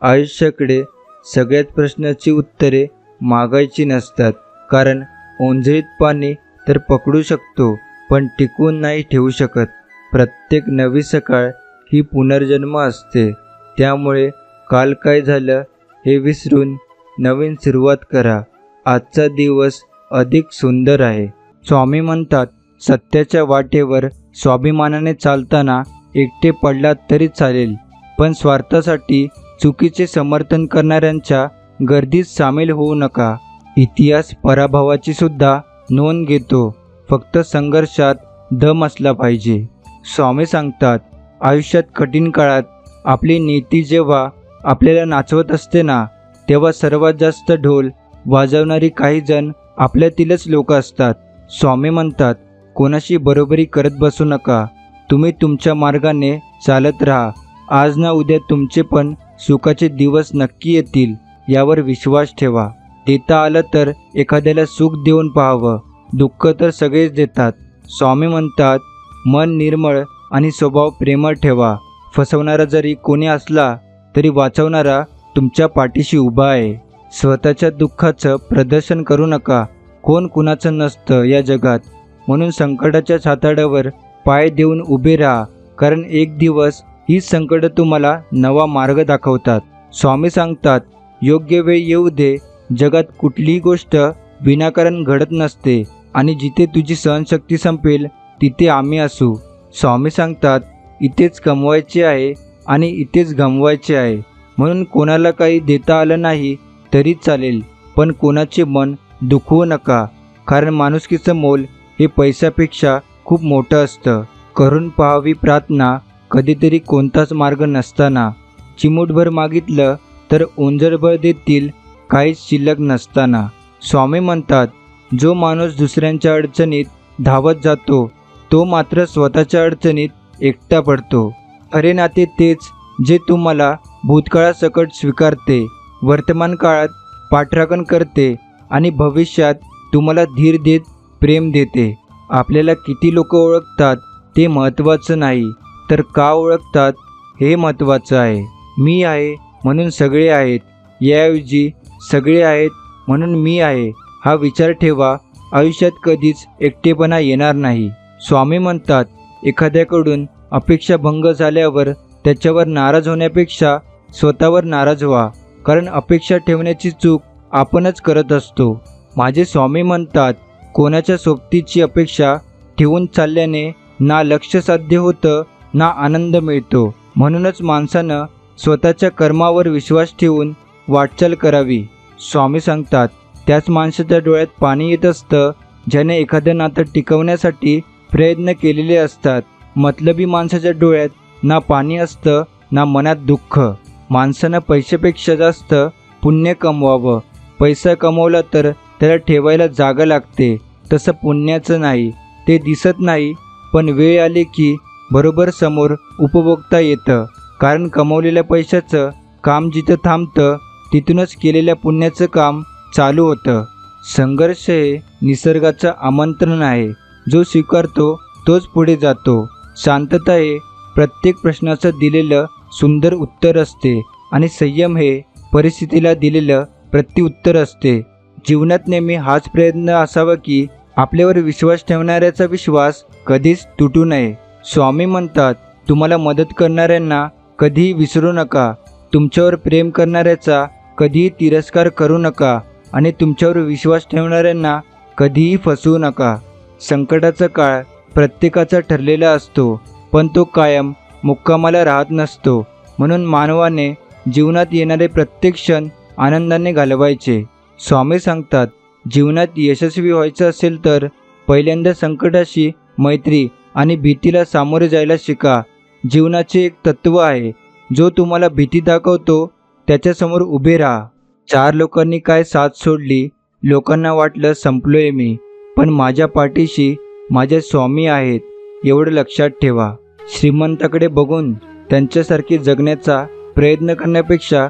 आयुष्याकडे सगळ्याच प्रश्नाची उत्तरे मागायची नसतात, कारण ओंजळीत पाणी तर पकडू शकतो पण टिकवून नाही ठेवू शकत. प्रत्येक नवी सकाळ ही पुनर्जन्म असते. त्यामुळे काल काय झालं हे विसरून नवीन सुरुवात करा. आजचा दिवस अधिक सुंदर आहे. स्वामी म्हणतात, सत्याच्या वाटेवर स्वाभिमानाने चालताना एकटे पडलात तरी चालेल, पण स्वार्थासाठी चुकीचे समर्थन करणाऱ्यांच्या गर्दीत सामील होऊ नका. इतिहास पराभवाची सुद्धा नोंद घेतो, फक्त संघर्षात दम असला पाहिजे. स्वामी सांगतात, आयुष्यात कठीण काळात आपली नीती जेव्हा आपल्याला नाचवत असते ना, तेव्हा सर्वात जास्त ढोल वाजवणारी काही जण आपल्यातीलच लोक असतात. स्वामी म्हणतात, कोणाशी बरोबरी करत बसू नका. तुम्ही तुमच्या मार्गाने चालत राहा. आज ना उद्या तुमचे पण सुखाचे दिवस नक्की येतील, यावर विश्वास ठेवा. देता आलं तर एखाद्याला सुख देऊन पाहावं. दुःख तर सगळेच देतात. स्वामी म्हणतात, मन निर्मळ आणि स्वभाव प्रेमळ ठेवा. फसवणारा जरी कोणी असला तरी वाचवणारा तुमच्या पाठीशी उभा आहे. स्वतःच्या दुःखाचं प्रदर्शन करू नका. कोण कुणाचं नसतं या जगात, म्हणून संकटाच्या छाताडावर पाय देऊन उभे राहा, कारण एक दिवस ही संकटं तुम्हाला नवा मार्ग दाखवतात. स्वामी सांगतात, योग्य वेळ येऊ दे. जगात कुठलीही गोष्ट विनाकारण घडत नसते आणि जिथे तुझी सहनशक्ती संपेल तिथे आम्ही असू. स्वामी सांगतात, इथेच कमवायचे आहे आणि इथेच गमवायचे आहे. म्हणून कोणाला काही देता आलं नाही तरी चालेल, पण कोणाचे मन दुखवू नका, कारण माणुसकीचं मोल हे पैशापेक्षा खूप मोठं असतं. करून पाहावी प्रार्थना कधीतरी कोणताच मार्ग नसताना. चिमूटभर मागितलं तर ओंजळभर देतील काहीच शिल्लक नसताना. स्वामी म्हणतात, जो माणूस दुसऱ्यांच्या अडचणीत धावत जातो तो मात्र स्वतःच्या अडचणीत एकटा पडतो. खरे नाते तेच जे तुम्हाला भूतकाळासकट स्वीकारते, वर्तमान काळात पाठराखण करते आणि भविष्यात तुम्हाला धीर देत प्रेम देते. आपल्याला किती लोक ओळखतात ते महत्त्वाचं नाही, तर का ओळखतात हे महत्त्वाचं आहे. मी आहे म्हणून सगळे आहेत, याऐवजी सगळे आहेत म्हणून मी आहे हा विचार ठेवा. आयुष्यात कधीच एकटेपणा येणार नाही. स्वामी म्हणतात, एखाद्याकडून अपेक्षा भंग झाल्यावर त्याच्यावर नाराज होण्यापेक्षा स्वतःवर नाराज व्हा, कारण अपेक्षा ठेवण्याची चूक आपणच करत असतो. माझे स्वामी म्हणतात, कोणाच्या सोबतीची अपेक्षा ठेवून चालल्याने ना लक्ष्य साध्य होतं ना आनंद मिळतो. म्हणूनच माणसानं स्वतःच्या कर्मावर विश्वास ठेवून वाटचाल करावी. स्वामी सांगतात, त्याच माणसाच्या डोळ्यात पाणी येत असतं ज्याने एखादं नातं टिकवण्यासाठी प्रयत्न केलेले असतात. मतलबी माणसाच्या डोळ्यात ना पाणी असतं ना मनात दुःख. माणसानं पैशापेक्षा जास्त पुण्य कमवावं. पैसा कमवला तर त्याला ठेवायला जागा लागते, तसं पुण्याचं नाही. ते दिसत नाही, पण वेळ आली की बरोबर समोर उपभोगता येतं, कारण कमवलेल्या पैशाचं काम जिथं थांबतं तिथूनच केलेल्या पुण्याचं काम चालू होतं. संघर्ष हे निसर्गाचं आमंत्रण आहे. जो स्वीकारतो तोच पुढे जातो. शांतता हे प्रत्येक प्रश्नाचं दिलेलं सुंदर उत्तर असते आणि संयम हे परिस्थितीला दिलेलं प्रत्युत्तर असते. जीवनात नेहमी हाच प्रयत्न असावा की आपल्यावर विश्वास ठेवणाऱ्याचा विश्वास कधीच तुटू नये. स्वामी म्हणतात, तुम्हाला मदत करणाऱ्यांना कधीही विसरू नका. तुमच्यावर प्रेम करणाऱ्याचा कधीही तिरस्कार करू नका आणि तुमच्यावर विश्वास ठेवणाऱ्यांना कधीही फसवू नका. संकटाचा काळ प्रत्येकाचा ठरलेला असतो, पण तो कायम मुक्कामाला राहत नसतो. म्हणून मानवाने जीवनात येणारे प्रत्येक क्षण आनंदाने घालवायचे. स्वामी सांगतात, जीवनात यशस्वी व्हायचं असेल तर पहिल्यांदा संकटाशी मैत्री आणि भीतीला सामोरे जायला शिका. जीवनाचे एक तत्त्व आहे, जो तुम्हाला भीती दाखवतो त्याच्यासमोर उभे राहा. 4 लोकांनी काय साथ सोडली. लोकांना वाटलं संपलोय मी, पण माझ्या पाठीशी माझे स्वामी आहेत, एवढं लक्षात ठेवा. श्रीमंताकडे बघून त्यांच्यासारखे जगण्याचा प्रयत्न करण्यापेक्षा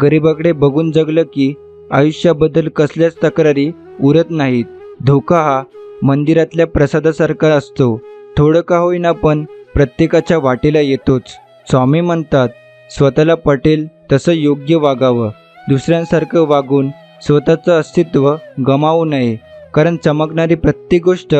गरिबाकडे बघून जगलं की आयुष्याबद्दल कसल्याच तक्रारी उरत नाहीत. धोका हा मंदिरातल्या प्रसादासारखा असतो. थोडं का होईना पण प्रत्येकाच्या वाटेला येतोच. स्वामी म्हणतात, स्वतःला पटेल तसं योग्य वागावं. दुसऱ्यांसारखं वागून स्वतःचं अस्तित्व गमावू नये. कारण चमकणारी प्रत्येक गोष्ट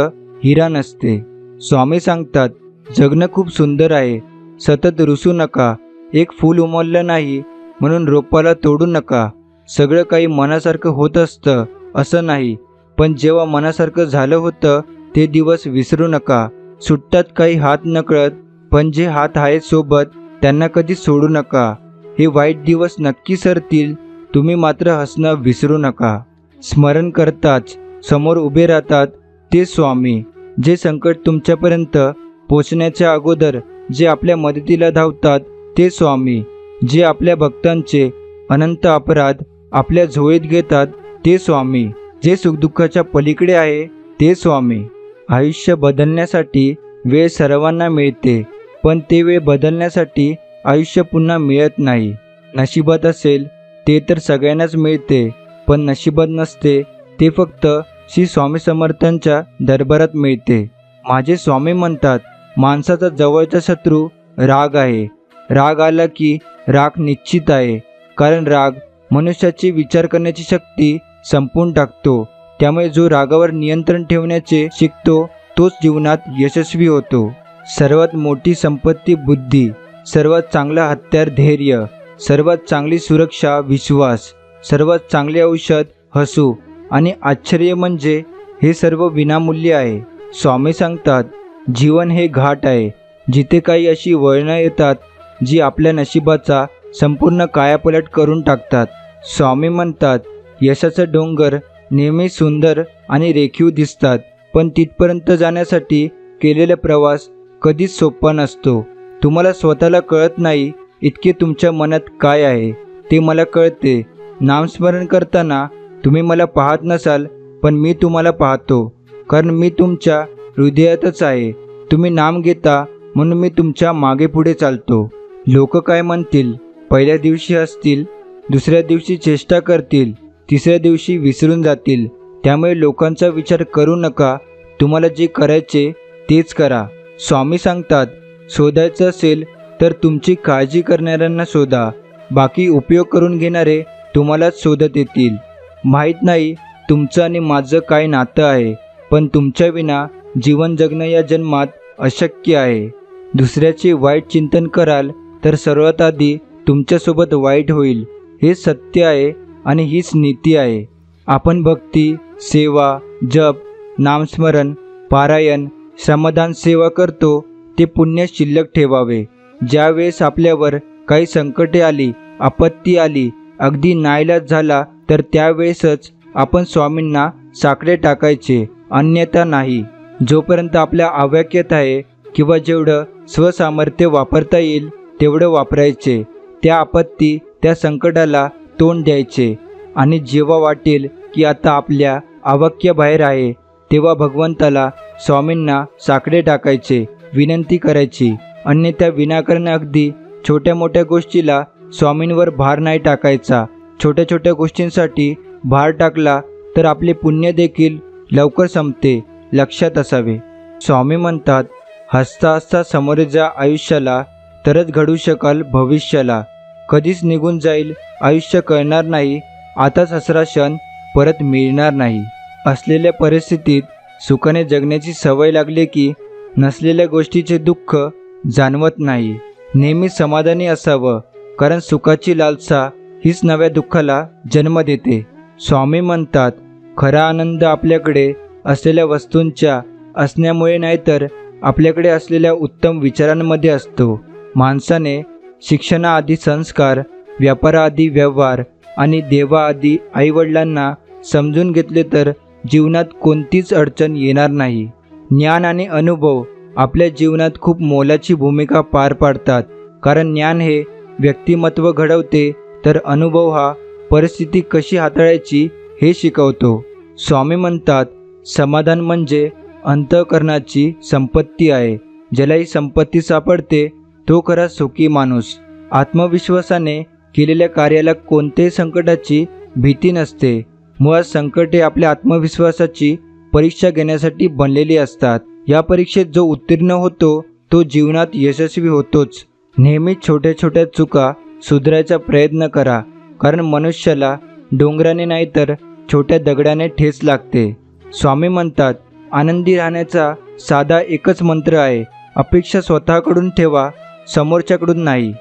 हिरा नसते. स्वामी सांगतात, जगणं खूप सुंदर आहे. सतत रुसू नका. एक फूल उमललं नाही म्हणून रोपाला तोडू नका. सगळं काही मनासारखं होत असतं असं नाही, पण जेव्हा मनासारखं झालं होतं ते दिवस विसरू नका. सुटतात काही हात नकळत, पण जे हात आहेत सोबत त्यांना कधी सोडू नका. हे वाईट दिवस नक्की सरतील, तुम्ही मात्र हसणं विसरू नका. स्मरण करताच समोर उभे राहतात ते स्वामी, जे संकट तुमच्यापर्यंत पोचण्याच्या अगोदर जे आपल्या मदतीला धावतात ते स्वामी, जे आपल्या भक्तांचे अनंत अपराध आपल्या झोळीत घेतात ते स्वामी, जे सुखदुःखाच्या पलीकडे आहे ते स्वामी. आयुष्य बदलण्यासाठी वेळ सर्वांना मिळते, पण ते वेळ बदलण्यासाठी आयुष्य पुन्हा मिळत नाही. नशिबात असेल ते तर सगळ्यांनाच मिळते, पण नशिबात नसते ते फक्त श्री स्वामी समर्थांच्या दरबारात मिळते. माझे स्वामी म्हणतात, माणसाचा जवळचा शत्रू राग आहे. राग आला की राग निश्चित आहे, कारण राग मनुष्याची विचार करण्याची शक्ती संपवून टाकतो. त्यामुळे जो रागावर नियंत्रण ठेवण्याचे शिकतो तोच जीवनात यशस्वी होतो. सर्वात मोठी संपत्ती बुद्धी, सर्वात चांगला हत्यार धैर्य, सर्वात चांगली सुरक्षा विश्वास, सर्वात चांगले औषध हसू आणि आश्चर्य म्हणजे हे सर्व विनामूल्य आहे. स्वामी सांगतात, जीवन हे घाट आहे, जिथे काही अशी वळणं येतात जी आपल्या नशिबाचा संपूर्ण कायापालट करून टाकतात. स्वामी म्हणतात, यशाचे डोंगर नेहमी सुंदर आणि रेखीव दिसतात, पण तिथपर्यंत जाण्यासाठी केलेला प्रवास कधीच सोपा नसतो. तुम्हाला स्वतःला कळत नाही इतके तुमच्या मनात काय आहे ते मला कळते. नामस्मरण करताना तुम्ही मला पाहत नसाल, पण मी तुम्हाला पाहतो, कारण मी तुमच्या हृदयातच आहे. तुम्ही नाम घेता म्हणून मी तुमच्या मागे पुढे चालतो. लोक काय म्हणतील? पहिल्या दिवशी हसतील, दुसऱ्या दिवशी चेष्टा करतील, तिसऱ्या दिवशी विसरून जातील. त्यामुळे लोकांचा विचार करू नका. तुम्हाला जे करायचे तेच करा. स्वामी सांगतात, शोधायचं असेल तर तुमची काळजी करणाऱ्यांना शोधा. बाकी उपयोग करून घेणारे तुम्हालाच शोधत येतील. माहीत नाही तुमचं आणि माझं काय नातं आहे, पण तुमच्या विना जीवन जगणं या जन्मात अशक्य आहे. दुसऱ्याचे वाईट चिंतन कराल तर सर्वात आधी तुमच्यासोबत वाईट होईल. हे सत्य आहे आणि हीच नीती आहे. आपण भक्ती, सेवा, जप, नामस्मरण, पारायण, श्रमदान सेवा करतो ते पुण्य शिल्लक ठेवावे. ज्या वेळेस आपल्यावर काही संकटे आली, आपत्ती आली, अगदी नाईलाज झाला, तर त्यावेळेसच आपण स्वामींना साकडे टाकायचे, अन्यथा नाही. जोपर्यंत आपल्या आवाक्यात आहे किंवा जेवढं स्वसामर्थ्य वापरता येईल तेवढं वापरायचे. त्या आपत्ती, त्या संकटाला तोंड द्यायचे आणि जेव्हा वाटेल की आता आपल्या आवाक्याबाहेर आहे तेव्हा भगवंताला, स्वामींना साकडे टाकायचे, विनंती करायची. अन्यथा विनाकारण अगदी छोट्या मोठ्या गोष्टीला स्वामींवर भार नाही टाकायचा. छोट्या छोट्या गोष्टींसाठी भार टाकला तर आपले पुण्य देखील लवकर संपते, लक्षात असावे. स्वामी म्हणतात, हसता हसता समोर जा आयुष्याला, तरच घडू शकाल भविष्याला. कधीच निघून जाईल आयुष्य कळणार नाही. आताच हसरा क्षण परत मिळणार नाही. असलेल्या परिस्थितीत सुखाने जगण्याची सवय लागली की नसलेल्या गोष्टीचे दुःख जाणवत नाही. नेहमी समाधानी असावं, कारण सुखाची लालसा हीच नव्या दुःखाला जन्म देते. स्वामी म्हणतात, खरा आनंद आपल्याकडे असलेल्या वस्तूंच्या असण्यामुळे नाही, तर आपल्याकडे असलेल्या उत्तम विचारांमध्ये असतो. माणसाने शिक्षणाआधी संस्कार, व्यापाराआधी व्यवहार आणि देवाआधी आईवडिलांना समजून घेतले तर जीवनात कोणतीच अडचण येणार नाही. ज्ञान आणि अनुभव आपल्या जीवनात खूप मोलाची भूमिका पार पाडतात, कारण ज्ञान हे व्यक्तिमत्व घडवते, तर अनुभव हा परिस्थिती कशी हाताळायची हे शिकवतो. स्वामी म्हणतात, समाधान म्हणजे अंतःकरणाची संपत्ती आहे. ज्याला ही संपत्ती सापडते तो खरा सुखी माणूस. आत्मविश्वासाने केलेल्या कार्याला कोणत्याही संकटाची भीती नसते. मुळात संकटे आपल्या आत्मविश्वासाची परीक्षा घेण्यासाठी बनलेली असतात. या परीक्षेत जो उत्तीर्ण होतो तो जीवनात यशस्वी होतोच. नेहमीच छोट्या छोट्या चुका सुधारायचा प्रयत्न करा, कारण मनुष्याला डोंगराने नाही तर छोट्या दगडाने ठेच लागते. स्वामी म्हणतात, आनंदी राहण्याचा साधा एकच मंत्र आहे, अपेक्षा स्वतःकडून ठेवा, समोरच्याकडून नाही.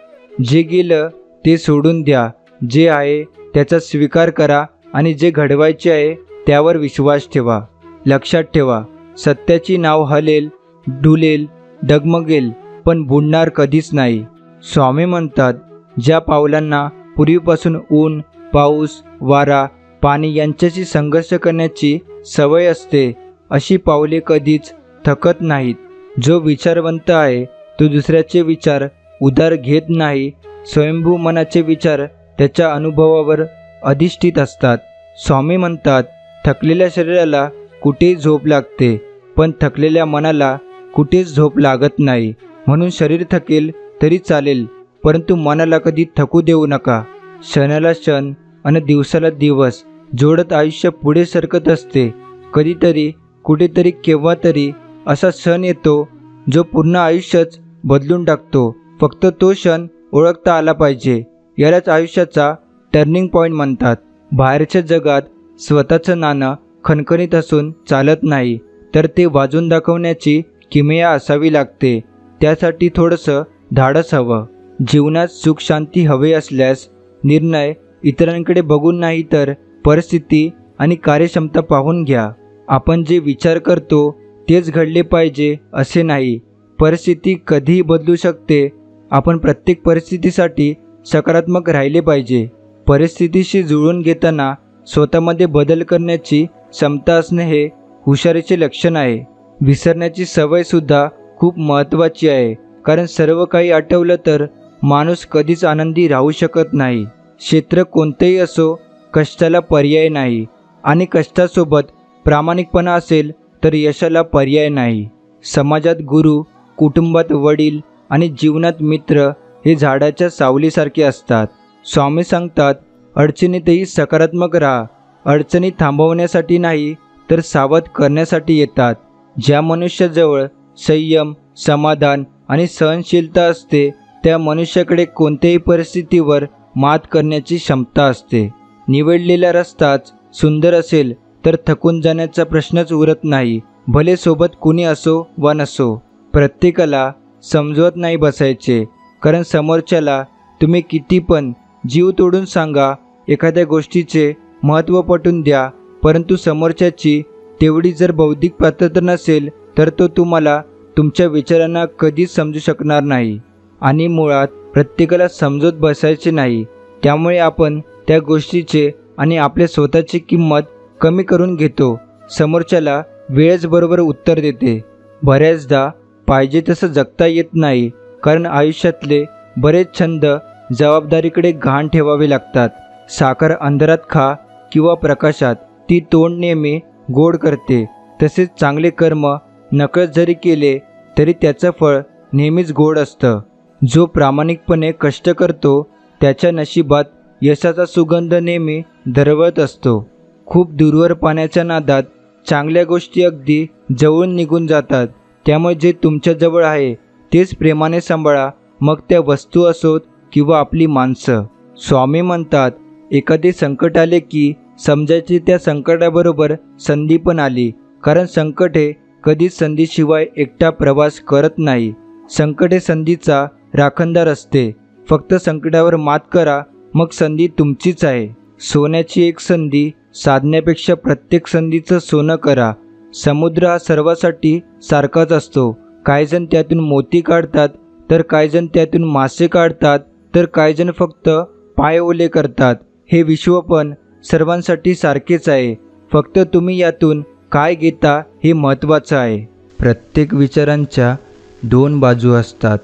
जे गेलं ते सोडून द्या, जे आहे त्याचा स्वीकार करा आणि जे घडवायचे आहे त्यावर विश्वास ठेवा. लक्षात ठेवा, सत्याची नाव हलेल, डुलेल, डगमगेल, पण बुडणार कधीच नाही. स्वामी म्हणतात, ज्या पावलांना पूर्वीपासून ऊन, पाऊस, वारा, पाणी यांच्याशी संघर्ष करण्याची सवय असते, अशी पावले कधीच थकत नाहीत. जो विचारवंत आहे तो दुसऱ्याचे विचार उधार घेत नाही. स्वयंभू मनाचे विचार त्याच्या अनुभवावर अधिष्ठित असतात. स्वामी म्हणतात, थकलेल्या शरीराला कुठेही झोप लागते, पण थकलेल्या मनाला कुठेच झोप लागत नाही. म्हणून शरीर थकेल तरी चालेल, परंतु मनाला कधी थकू देऊ नका. क्षणाला क्षण आणि दिवसाला दिवस जोडत आयुष्य पुढे सरकत असते. कधीतरी कुठेतरी केव्हा तरी असा क्षण येतो जो पूर्ण आयुष्यच बदलून टाकतो. फक्त तो क्षण ओळखता आला पाहिजे. यालाच आयुष्याचा टर्निंग पॉईंट म्हणतात. बाहेरच्या जगात स्वतःचं नाणं खणखणीत असून चालत नाही, तर ते वाजून दाखवण्याची किमया असावी लागते. त्यासाठी थोडंसं धाडस हवं. जीवनात सुख शांती हवे असल्यास निर्णय इतरांकडे बघून नाही तर परिस्थिती आणि कार्यक्षमता पाहून घ्या. आपण जे विचार करतो तेच घडले पाहिजे असे नाही. परिस्थिती कधीही बदलू शकते. आपण प्रत्येक परिस्थितीसाठी सकारात्मक राहिले पाहिजे. परिस्थितीशी जुळवून घेताना स्वतःमध्ये बदल करण्याची क्षमता असणे हे हुशारीचे लक्षण आहे. विसरण्याची सवयसुद्धा खूप महत्त्वाची आहे, कारण सर्व काही आठवलं तर माणूस कधीच आनंदी राहू शकत नाही. क्षेत्र कोणतेही असो, कष्टाला पर्याय नाही, आणि कष्टासोबत प्रामाणिकपणा असेल तर यशाला पर्याय नाही. समाजात गुरु, कुटुंबात वडील आणि जीवनात मित्र हे झाडाच्या सावलीसारखे असतात. स्वामी सांगतात, अडचणीतही सकारात्मक राहा. अडचणी थांबवण्यासाठी नाही तर सावध करण्यासाठी येतात. ज्या मनुष्याजवळ संयम, समाधान आणि सहनशीलता असते त्या मनुष्याकडे कोणत्याही परिस्थितीवर मात करण्याची क्षमता असते. निवडलेला रस्ताच सुंदर असेल तर थकून जाण्याचा प्रश्नच उरत नाही, भले सोबत कुणी असो वा नसो. प्रत्येकाला समजवत नाही बसायचे, कारण समोरच्याला तुम्ही किती पण जीव तोडून सांगा, एखाद्या गोष्टीचे महत्त्व पटवून द्या, परंतु समोरच्याची तेवढी जर बौद्धिक पात्रता नसेल तर तो तुम्हाला तुमच्या विचारांना कधीच समजू शकणार नाही. आणि मुळात प्रत्येकाला समजत बसायचे नाही. त्यामुळे आपण त्या गोष्टीचे आणि आपल्या स्वतःची किंमत कमी करून घेतो. समोरच्याला वेळच बरोबर उत्तर देते. बऱ्याचदा पाहिजे तसं जगता येत नाही, कारण आयुष्यातले बरेच छंद जबाबदारीकडे घाण ठेवावे लागतात. साखर अंधारात खा किंवा प्रकाशात, ती तोंड नेहमी गोड करते. तसेच चांगले कर्म नकळत जरी केले तरी त्याचं फळ नेहमीच गोड असतं. जो प्रामाणिकपणे कष्ट करतो त्याच्या नशिबात यशाचा सुगंध नेहमी दरवळत असतो. खूप दूरवर पाण्याच्या नादात चांगल्या गोष्टी अगदी जवळून निघून जातात. त्यामुळे जे तुमच्याजवळ आहे तेच प्रेमाने सांभाळा, मग त्या वस्तू असोत किंवा आपली माणसं. स्वामी म्हणतात, एखादे संकट आले की समजायचे त्या संकटाबरोबर संधी पण आली, कारण संकट हे कधीच संधीशिवाय एकटा प्रवास करत नाही. संकट हे संधीचा राखणदार असते. फक्त संकटावर मात करा, मग संधी तुमचीच आहे. सोन्याची एक संधी साधण्यापेक्षा प्रत्येक संधीचं सोनं करा. समुद्र हा सर्वांसाठी सारखाच असतो. काहीजण त्यातून मोती काढतात, तर काहीजण त्यातून मासे काढतात, तर काहीजण फक्त पाय ओले करतात. हे विश्व पण सर्वांसाठी सारखेच आहे. फक्त तुम्ही यातून काय घेता हे महत्त्वाचं आहे. प्रत्येक विचारांच्या दोन बाजू असतात,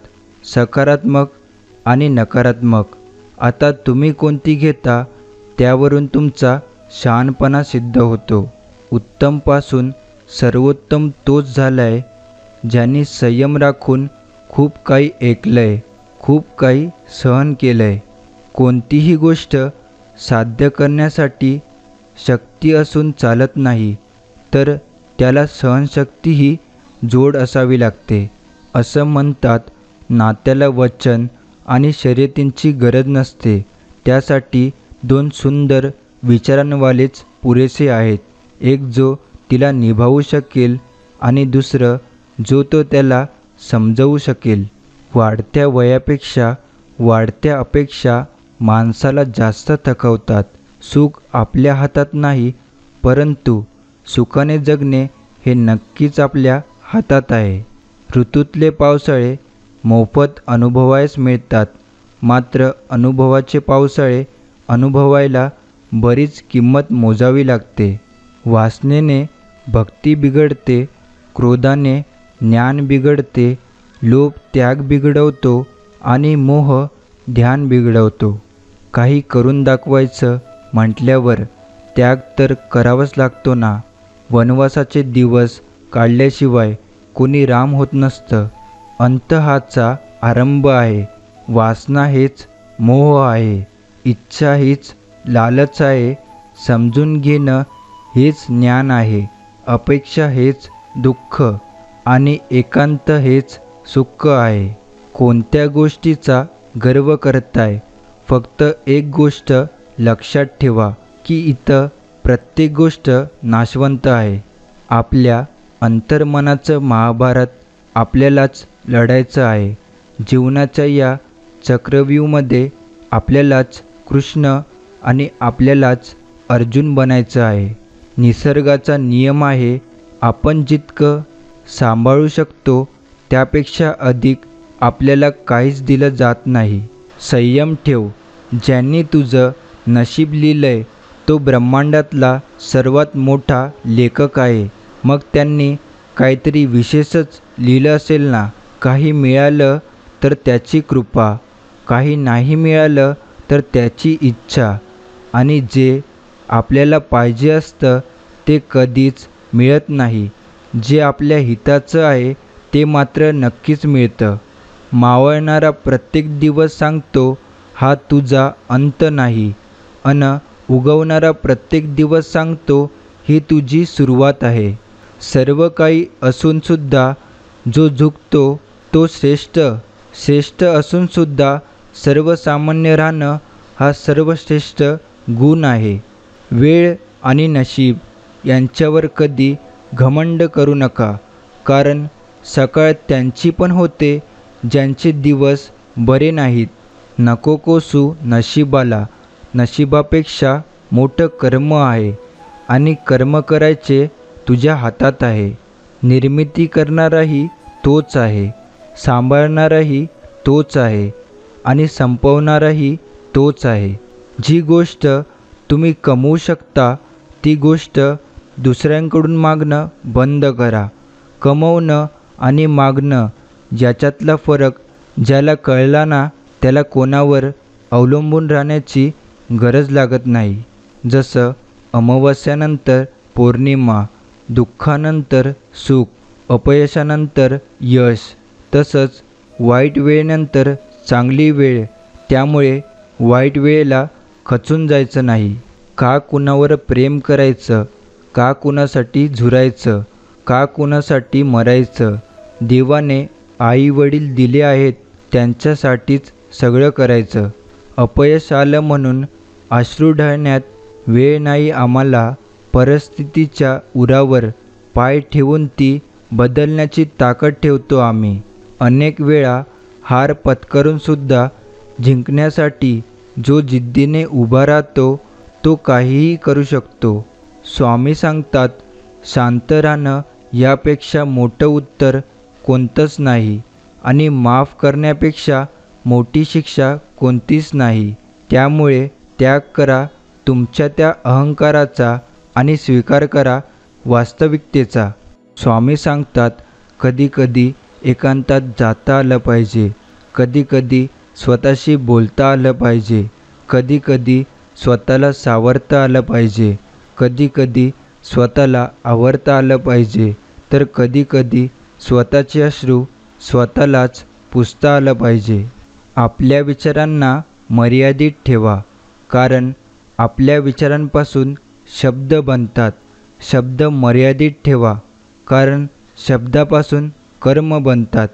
सकारात्मक आणि नकारात्मक. आता तुम्ही कोणती घेता त्यावरून तुमचा शहाणपणा सिद्ध होतो. उत्तमपासून सर्वोत्तम तोच झालाय ज्यांनी संयम राखून खूप काही ऐकलंय, खूप काही सहन केलंय. कोणतीही गोष्ट साध्य करण्यासाठी शक्ती असून चालत नाही, तर त्याला सहनशक्तीही जोड असावी लागते. असं म्हणतात, नात्याला वचन आणि शर्यतींची गरज नसते, त्यासाठी 2 सुंदर विचारांवालेच पुरेसे आहेत. एक जो तिला निभावू शकेल आणि दुसरं जो तो त्याला समजवू शकेल. वाढत्या वयापेक्षा वाढत्या अपेक्षा माणसाला जास्त थकवतात. सुख आपल्या हातात नाही, परंतु सुखाने जगणे हे नक्कीच आपल्या हातात आहे. ऋतूतले पावसाळे मोफत अनुभवायस मिळतात, मात्र अनुभवाचे पावसाळे अनुभवायला बरीच किंमत मोजावी लागते. वासनेने भक्ती बिघडते, क्रोधाने ज्ञान बिघडते, लोभ त्याग बिघडवतो आणि मोह ध्यान बिघडवतो. काही करून दाखवायचं म्हटल्यावर त्याग तर करावाच लागतो ना. वनवासाचे दिवस काढल्याशिवाय कोणी राम होत नसतं. अंत हाचा आरंभ आहे. वासना हेच मोह आहे, इच्छा हीच लालच आहे, समजून घेणं हेच ज्ञान आहे, अपेक्षा हेच दुःख आणि एकांत हेच सुख आहे. कोणत्या गोष्टीचा गर्व करताय? फक्त एक गोष्ट लक्षात ठेवा की इथं प्रत्येक गोष्ट नाशवंत आहे. आपल्या अंतर्मनाचं महाभारत आपल्यालाच लढायचं आहे. जीवनाच्या या चक्रव्यूहामध्ये आपल्यालाच कृष्ण आणि आपल्यालाच अर्जुन बनायचं आहे. निसर्गाचा नियम आहे, आपण जितकं सांभाळू शकतो त्यापेक्षा अधिक आपल्याला काहीच दिलं जात नाही. संयम ठेव. ज्यांनी तुझं नशीब लिहिलंय तो ब्रह्मांडातला सर्वात मोठा लेखक आहे. मग त्यांनी काहीतरी विशेषच लिहिलं असेल ना. काही मिळालं तर त्याची कृपा, काही नाही मिळालं तर त्याची इच्छा, आणि जे आपल्याला पाहिजे असतं ते कधीच मिळत नाही. जे आपल्या हिताचं आहे ते मात्र नक्कीच मिळतं. मावळणारा प्रत्येक दिवस सांगतो हा तुझा अंत नाही, अन उगवणारा प्रत्येक दिवस सांगतो ही तुझी सुरुवात आहे. सर्व काही असूनसुद्धा जो झुकतो तो श्रेष्ठ, श्रेष्ठ असूनसुद्धा सर्वसामान्य राहणं हा सर्वश्रेष्ठ गुण आहे. वेळ आणि नशीब यांच्यावर कधी घमंड करू नका, कारण सकाळ त्यांची पण होते ज्यांचे दिवस बरे नाहीत. नको कोसू नशिबाला, नशिबापेक्षा मोठं कर्म आहे आणि कर्म करायचे तुझ्या हातात आहे. निर्मिती करणाराही तोच आहे, सांभाळणाराही तोच आहे आणि संपवणाराही तोच आहे. जी गोष्ट तुम्ही कमवू शकता ती गोष्ट दुसऱ्यांकडून मागणं बंद करा. कमवणं आणि मागणं याच्यातला फरक ज्याला कळला ना त्याला कोणावर अवलंबून राहण्याची गरज लागत नाही. जसं अमावस्यानंतर पौर्णिमा, दुःखानंतर सुख, अपयशानंतर यश, तसंच वाईट वेळेनंतर चांगली वेळ. त्यामुळे वाईट वेळेला खचून जायचं नाही. का कुणावर प्रेम करायचं, का कुणासाठी झुरायचं, का कुणासाठी मरायचं. देवाने आई वडील दिले आहेत त्यांच्यासाठीच सगळं करायचं. अपयश आलं म्हणून अश्रू ढळण्यात वेळ नाही आम्हाला. परिस्थितीच्या उरावर पाय ठेवून ती बदलण्याची ताकद ठेवतो आम्ही. अनेक वेळा हार पत्करूनसुद्धा जिंकण्यासाठी जो जिद्दीने उभा राहतो तो काहीही करू शकतो. स्वामी सांगतात, शांत राहणं यापेक्षा मोठं उत्तर कोणतंच नाही आणि माफ करण्यापेक्षा मोठी शिक्षा कोणतीच नाही. त्यामुळे त्याग करा तुमच्या त्या अहंकाराचा आणि स्वीकार करा वास्तविकतेचा. स्वामी सांगतात, कधीकधी एकांतात जाता आलं पाहिजे, कधीकधी स्वतःशी बोलता आलं पाहिजे, कधीकधी स्वतःला सावरता आलं पाहिजे, कधीकधी स्वतःला आवरता आलं पाहिजे, तर कधीकधी स्वतःचे अश्रू स्वतःलाच पुसता आलं पाहिजे. आपल्या विचारांना मर्यादित ठेवा, कारण आपल्या विचारांपासून शब्द बनतात. शब्द मर्यादित ठेवा, कारण शब्दापासून कर्म बनतात.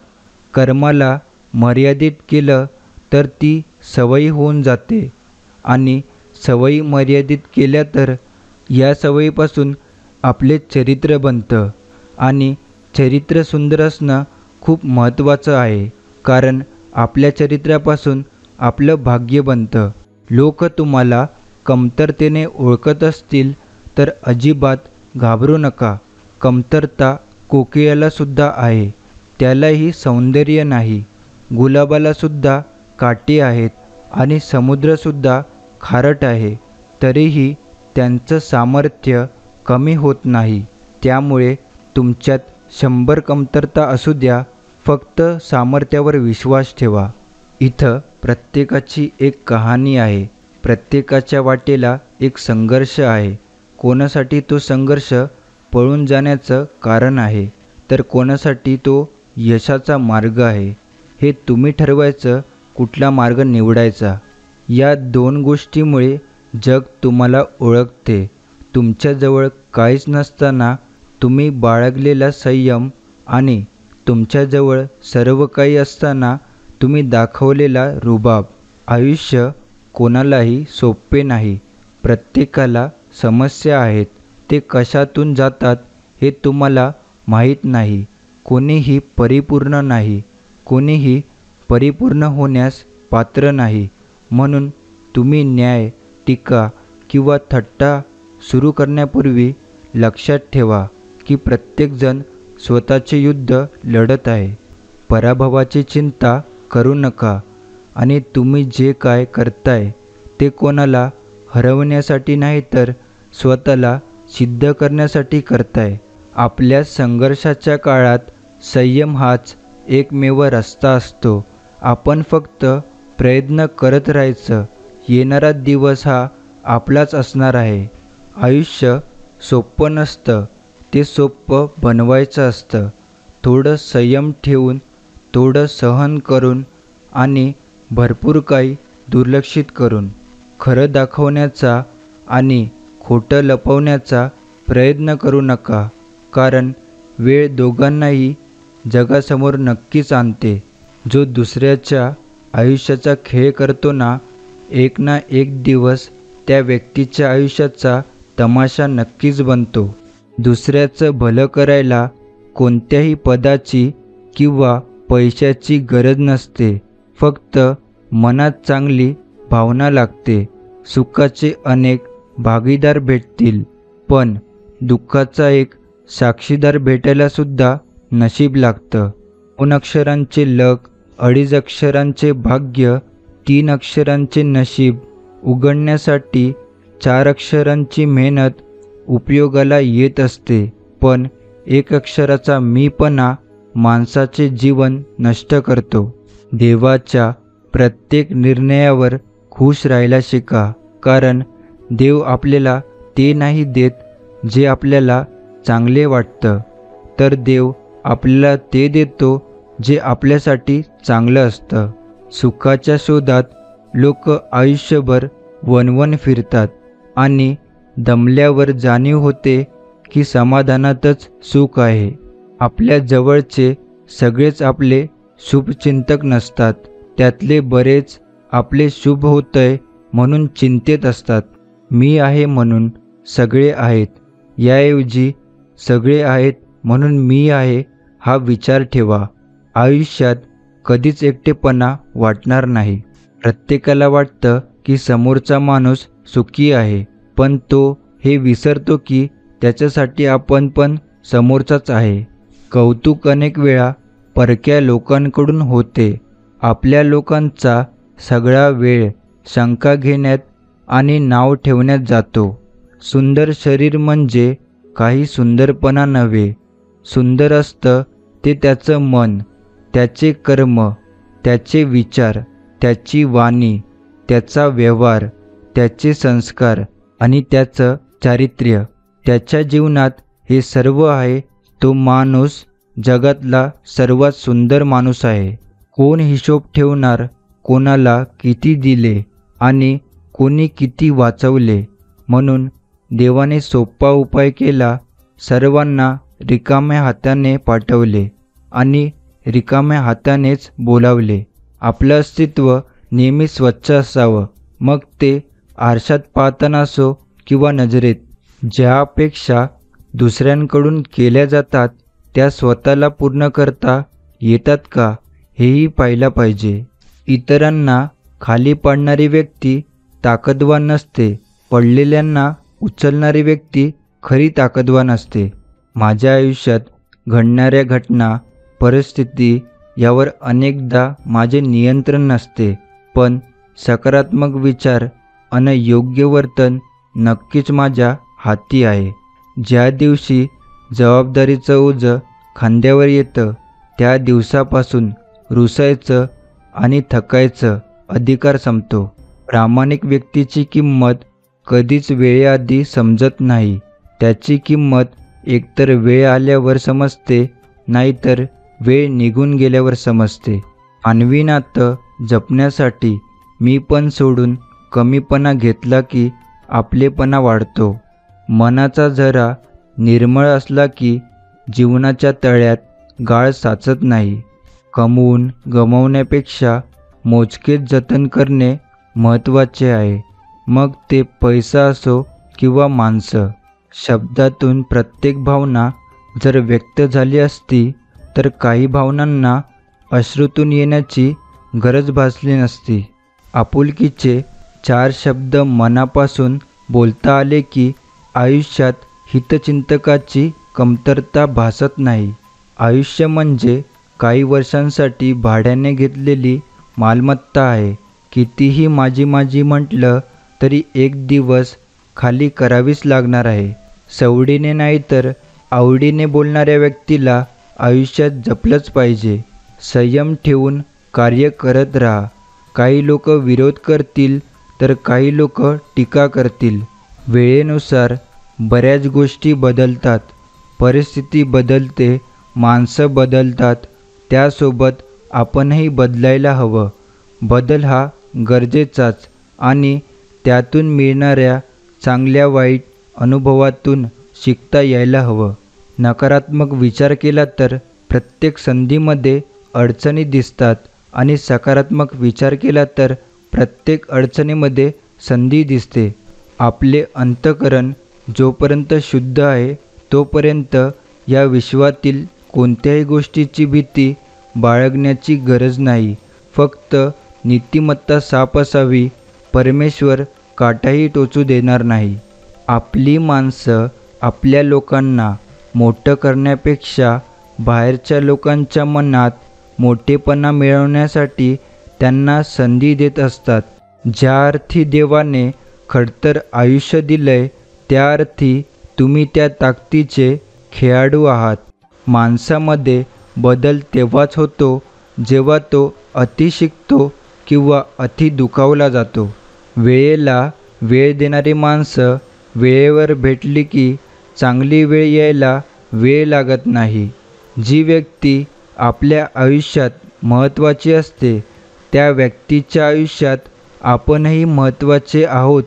कर्माला मर्यादित केलं तर ती सवयी होऊन जाते आणि सवयी मर्यादित केल्या तर या सवयीपासून आपले चरित्र बनतं आणि चरित्र सुंदर असणं खूप महत्त्वाचं आहे, कारण आपल्या चरित्रापासून आपलं भाग्य बनतं. लोक तुम्हाला कमतरतेने ओळखत असतील तर अजिबात घाबरू नका. कमतरता कोकिळालासुद्धा आहे, त्यालाही सौंदर्य नाही. गुलाबालासुद्धा काटे आहेत आणि समुद्रसुद्धा खारट आहे, तरीही त्यांचं सामर्थ्य कमी होत नाही. त्यामुळे तुमच्यात 100 कमतरता असू द्या, फक्त सामर्थ्यावर विश्वास ठेवा. इथं प्रत्येकाची एक कहाणी आहे. प्रत्येकाच्या वाटेला एक संघर्ष आहे. कोणासाठी तो संघर्ष पळून जाण्याचं कारण आहे, तर कोणासाठी तो यशाचा मार्ग आहे. हे तुम्ही ठरवायचं कुठला मार्ग निवडायचा. या 2 गोष्टीमुळे जग तुम्हाला ओळखते. तुमच्याजवळ काहीच नसताना तुम्ही बाळगलेला संयम आणि तुमच्याजवळ सर्व काही असताना तुम्ही दाखवलेला रुबाब. आयुष्य कोणालाही सोपे नाही. प्रत्येकाला समस्या आहेत. ते कशातून जातात हे तुम्हाला माहीत नाही. कोणीही परिपूर्ण नाही. कोणीही परिपूर्ण होण्यास पात्र नाही. म्हणून तुम्ही न्याय, टीका किंवा थट्टा सुरू करण्यापूर्वी लक्षात ठेवा की प्रत्येकजण स्वतःचे युद्ध लढत आहे. पराभवाची चिंता करू नका आणि तुम्ही जे काय करताय ते कोणाला हरवण्यासाठी नाही, तर स्वतःला सिद्ध करण्यासाठी करताय. आपल्या संघर्षाच्या काळात संयम हाच एकमेव रस्ता असतो. आपण फक्त प्रयत्न करत राहायचं. येणारा दिवस हा आपलाच असणार आहे. आयुष्य सोपं नसतं, ते सोपं बनवायचं असतं. थोडं संयम ठेवून, थोडं सहन करून आणि भरपूर काही दुर्लक्षित करून. खरं दाखवण्याचा आणि खोटं लपवण्याचा प्रयत्न करू नका, कारण वेळ दोघांनाही जगासमोर नक्कीच आणते. जो दुसऱ्याच्या आयुष्याचा खेळ करतो ना एक दिवस त्या व्यक्तीच्या आयुष्याचा तमाशा नक्कीच बनतो. दुसऱ्याचं भलं करायला कोणत्याही पदाची किंवा पैशाची गरज नसते. फक्त मनात चांगली भावना लागते. सुखाचे अनेक भागीदार भेटतील, पण दुःखाचा एक साक्षीदार भेटायलासुद्धा नशीब लागतं. 2 अक्षरांचे लक, 2.5 अक्षरांचे भाग्य, 3 अक्षरांचे नशीब उघडण्यासाठी 4 अक्षरांची मेहनत उपयोगाला येत असते. पण 1 अक्षराचा मीपणा माणसाचे जीवन नष्ट करतो. देवाच्या प्रत्येक निर्णयावर खुश राहायला शिका, कारण देव आपल्याला ते नाही देत जे आपल्याला चांगले वाटतं, तर देव आपल्याला ते देतो जे आपल्यासाठी चांगलं असतं. सुखाच्या शोधात लोक आयुष्यभर वणवण फिरतात आणि दमल्यावर जाणीव होते की समाधानातच सुख आहे. आपल्या जवळचे सगळेच आपले शुभचिंतक नसतात. त्यातले बरेच आपले शुभ होतंय म्हणून चिंतेत असतात. मी आहे म्हणून सगळे आहेत, याऐवजी सगळे आहेत म्हणून मी आहे हा विचार ठेवा. आयुष्यात कधीच एकटेपणा वाटणार नाही. प्रत्येकाला वाटतं की समोरचा माणूस सुखी आहे, पण तो हे विसरतो की त्याच्यासाठी आपण पण समोरचाच आहे. कौतुक अनेक वेळा परक्या लोकांकडून होते. आपल्या लोकांचा सगळा वेळ शंका घेण्यात आणि नाव ठेवण्यात जातो. सुंदर शरीर म्हणजे काही सुंदरपणा नव्हे. सुंदर असतं ते त्याचं मन, त्याचे कर्म, त्याचे विचार, त्याची वाणी, त्याचा व्यवहार, त्याचे संस्कार आणि त्याचं चारित्र्य. त्याच्या जीवनात हे सर्व आहे. तो माणूस जगातला सर्वात सुंदर माणूस आहे. कोण हिशोब ठेवणार, कोणाला किती दिले आणि कोणी किती वाचवले. म्हणून देवाने सोपा उपाय केला. सर्वांना रिकाम्या हाताने पाठवले आणि रिकाम्या हातानेच बोलावले. आपलं अस्तित्व नेहमी स्वच्छ असावं, मग ते आरशात पाहताना असो किंवा नजरेत. ज्या अपेक्षा दुसऱ्यांकडून केल्या जातात त्या स्वतःला पूर्ण करता येतात का हेही पाहिलं पाहिजे. इतरांना खाली पाडणारी व्यक्ती ताकदवान नसते, पडलेल्यांना उचलणारी व्यक्ती खरी ताकदवान असते. माझ्या आयुष्यात घडणाऱ्या घटना, परिस्थिती यावर अनेकदा माझे नियंत्रण नसते, पण सकारात्मक विचार आणि योग्य वर्तन नक्कीच माझ्या हाती आहे. ज्या दिवशी जबाबदारीचं ओझं खांद्यावर येतं त्या दिवसापासून रुसायचं आणि थकायचं अधिकार संपतो. प्रामाणिक व्यक्तीची किंमत कधीच वेळेआधी समजत नाही. त्याची किंमत एकतर वेळ आल्यावर समजते, नाहीतर वेळ निघून गेल्यावर समजते. मानवी नातं जपण्यासाठी मी पण सोडून कमीपणा घेतला की आपलेपणा वाढतो. मनाचा झरा निर्मळ असला की जीवनाच्या तळ्यात गाळ साचत नाही. कमवून गमावण्यापेक्षा मोजकेच जतन करणे महत्त्वाचे आहे, मग ते पैसा असो किंवा माणसं. शब्दातून प्रत्येक भावना जर व्यक्त झाली असती तर काही भावनांना अश्रूतून येण्याची गरज भासली नसती. आपुलकीचे 4 शब्द मनापासून बोलता आले की आयुष्यात हितचिंतकाची कमतरता भासत नाही. आयुष्य म्हणजे काही वर्षांसाठी भाड्याने घेतलेली मालमत्ता आहे. कितीही माझी माझी म्हटलं तरी एक दिवस खाली करावीच लागणार आहे. सवडीने नाही तर आवडीने बोलणाऱ्या व्यक्तीला आयुष्यात जपलंच पाहिजे. संयम ठेवून कार्य करत राहा. काही लोक विरोध करतील तर काही लोक टीका करतील. वेळेनुसार बऱ्याच गोष्टी बदलतात. परिस्थिती बदलते, माणसं बदलतात, त्यासोबत आपणही बदलायला हवं. बदल हा गरजेचाच आणि त्यातून मिळणाऱ्या चांगल्या वाईट अनुभवातून शिकता यायला हवं. नकारात्मक विचार केला तर प्रत्येक संधीमध्ये अडचणी दिसतात आणि सकारात्मक विचार केला तर प्रत्येक अडचणीमध्ये संधी दिसते. आपले अंतःकरण जोपर्यंत शुद्ध आहे तोपर्यंत या विश्वातील कोणत्याही गोष्टीची भीती बाळगण्याची गरज नाही. फक्त नीतिमत्ता साफ असावी. परमेश्वर काटाही टोचू देणार नाही. आपली माणसं आपल्या लोकांना मोठं करण्यापेक्षा बाहेरच्या लोकांच्या मनात मोठेपणा मिळवण्यासाठी त्यांना संधी देत असतात. ज्या अर्थी देवाने खडतर आयुष्य दिलंय त्या अर्थी तुम्ही त्या ताकदीचे खेळाडू आहात. माणसामध्ये बदल तेव्हाच होतो जेव्हा तो अति शिकतो किंवा अति दुखावला जातो. वेळेला वेळ देणारी माणसं वेळेवर भेटली की चांगली वेळ यायला वेळ लागत नाही. जी व्यक्ती आपल्या आयुष्यात महत्त्वाची असते त्या व्यक्तीच्या आयुष्यात आपणही महत्त्वाचे आहोत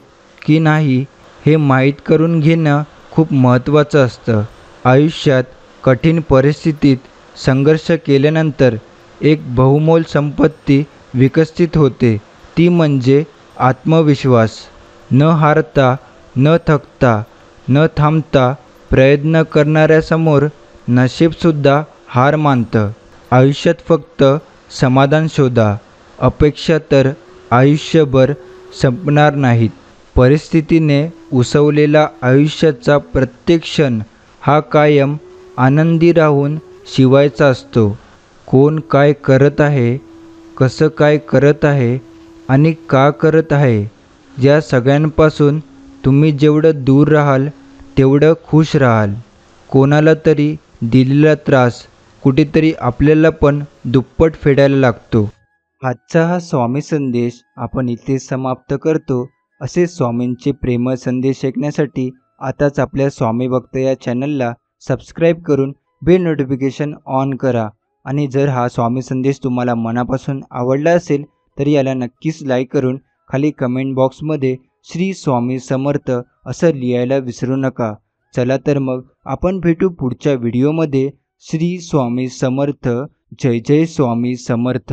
की नाही हे माहीत करून घेणं खूप महत्त्वाचं असतं. आयुष्यात कठीण परिस्थितीत संघर्ष केल्यानंतर एक बहुमोल संपत्ती विकसित होते, ती म्हणजे आत्मविश्वास. न हारता, न थकता, न थांबता प्रयत्न करणाऱ्यासमोर नशीबसुद्धा हार मानतं. आयुष्यात फक्त समाधान शोधा. अपेक्षा तर आयुष्यभर संपणार नाहीत. परिस्थितीने उसवलेला आयुष्याचा प्रत्येक क्षण हा कायम आनंदी राहून शिवायचा असतो. कोण काय करत आहे, कसं काय करत आहे आणि का करत आहे या सगळ्यांपासून तुम्ही जेवढं दूर राहाल तेवढं खुश राहाल. कोणाला तरी दिलेला त्रास कुठेतरी आपल्याला पण दुप्पट फेडायला लागतो. आजचा हा स्वामी संदेश आपण इथे समाप्त करतो. असे स्वामींचे प्रेमळ संदेश ऐकण्यासाठी आताच आपल्या स्वामी भक्त या चॅनलला सबस्क्राईब करून बेल नोटिफिकेशन ऑन करा. आणि जर हा स्वामी संदेश तुम्हाला मनापासून आवडला असेल तर याला नक्कीच लाईक करून खाली कमेंट बॉक्समध्ये श्री स्वामी समर्थ असं लिहायला विसरू नका. चला तर मग आपण भेटू पुढच्या व्हिडिओमध्ये. श्री स्वामी समर्थ. जय जय स्वामी समर्थ.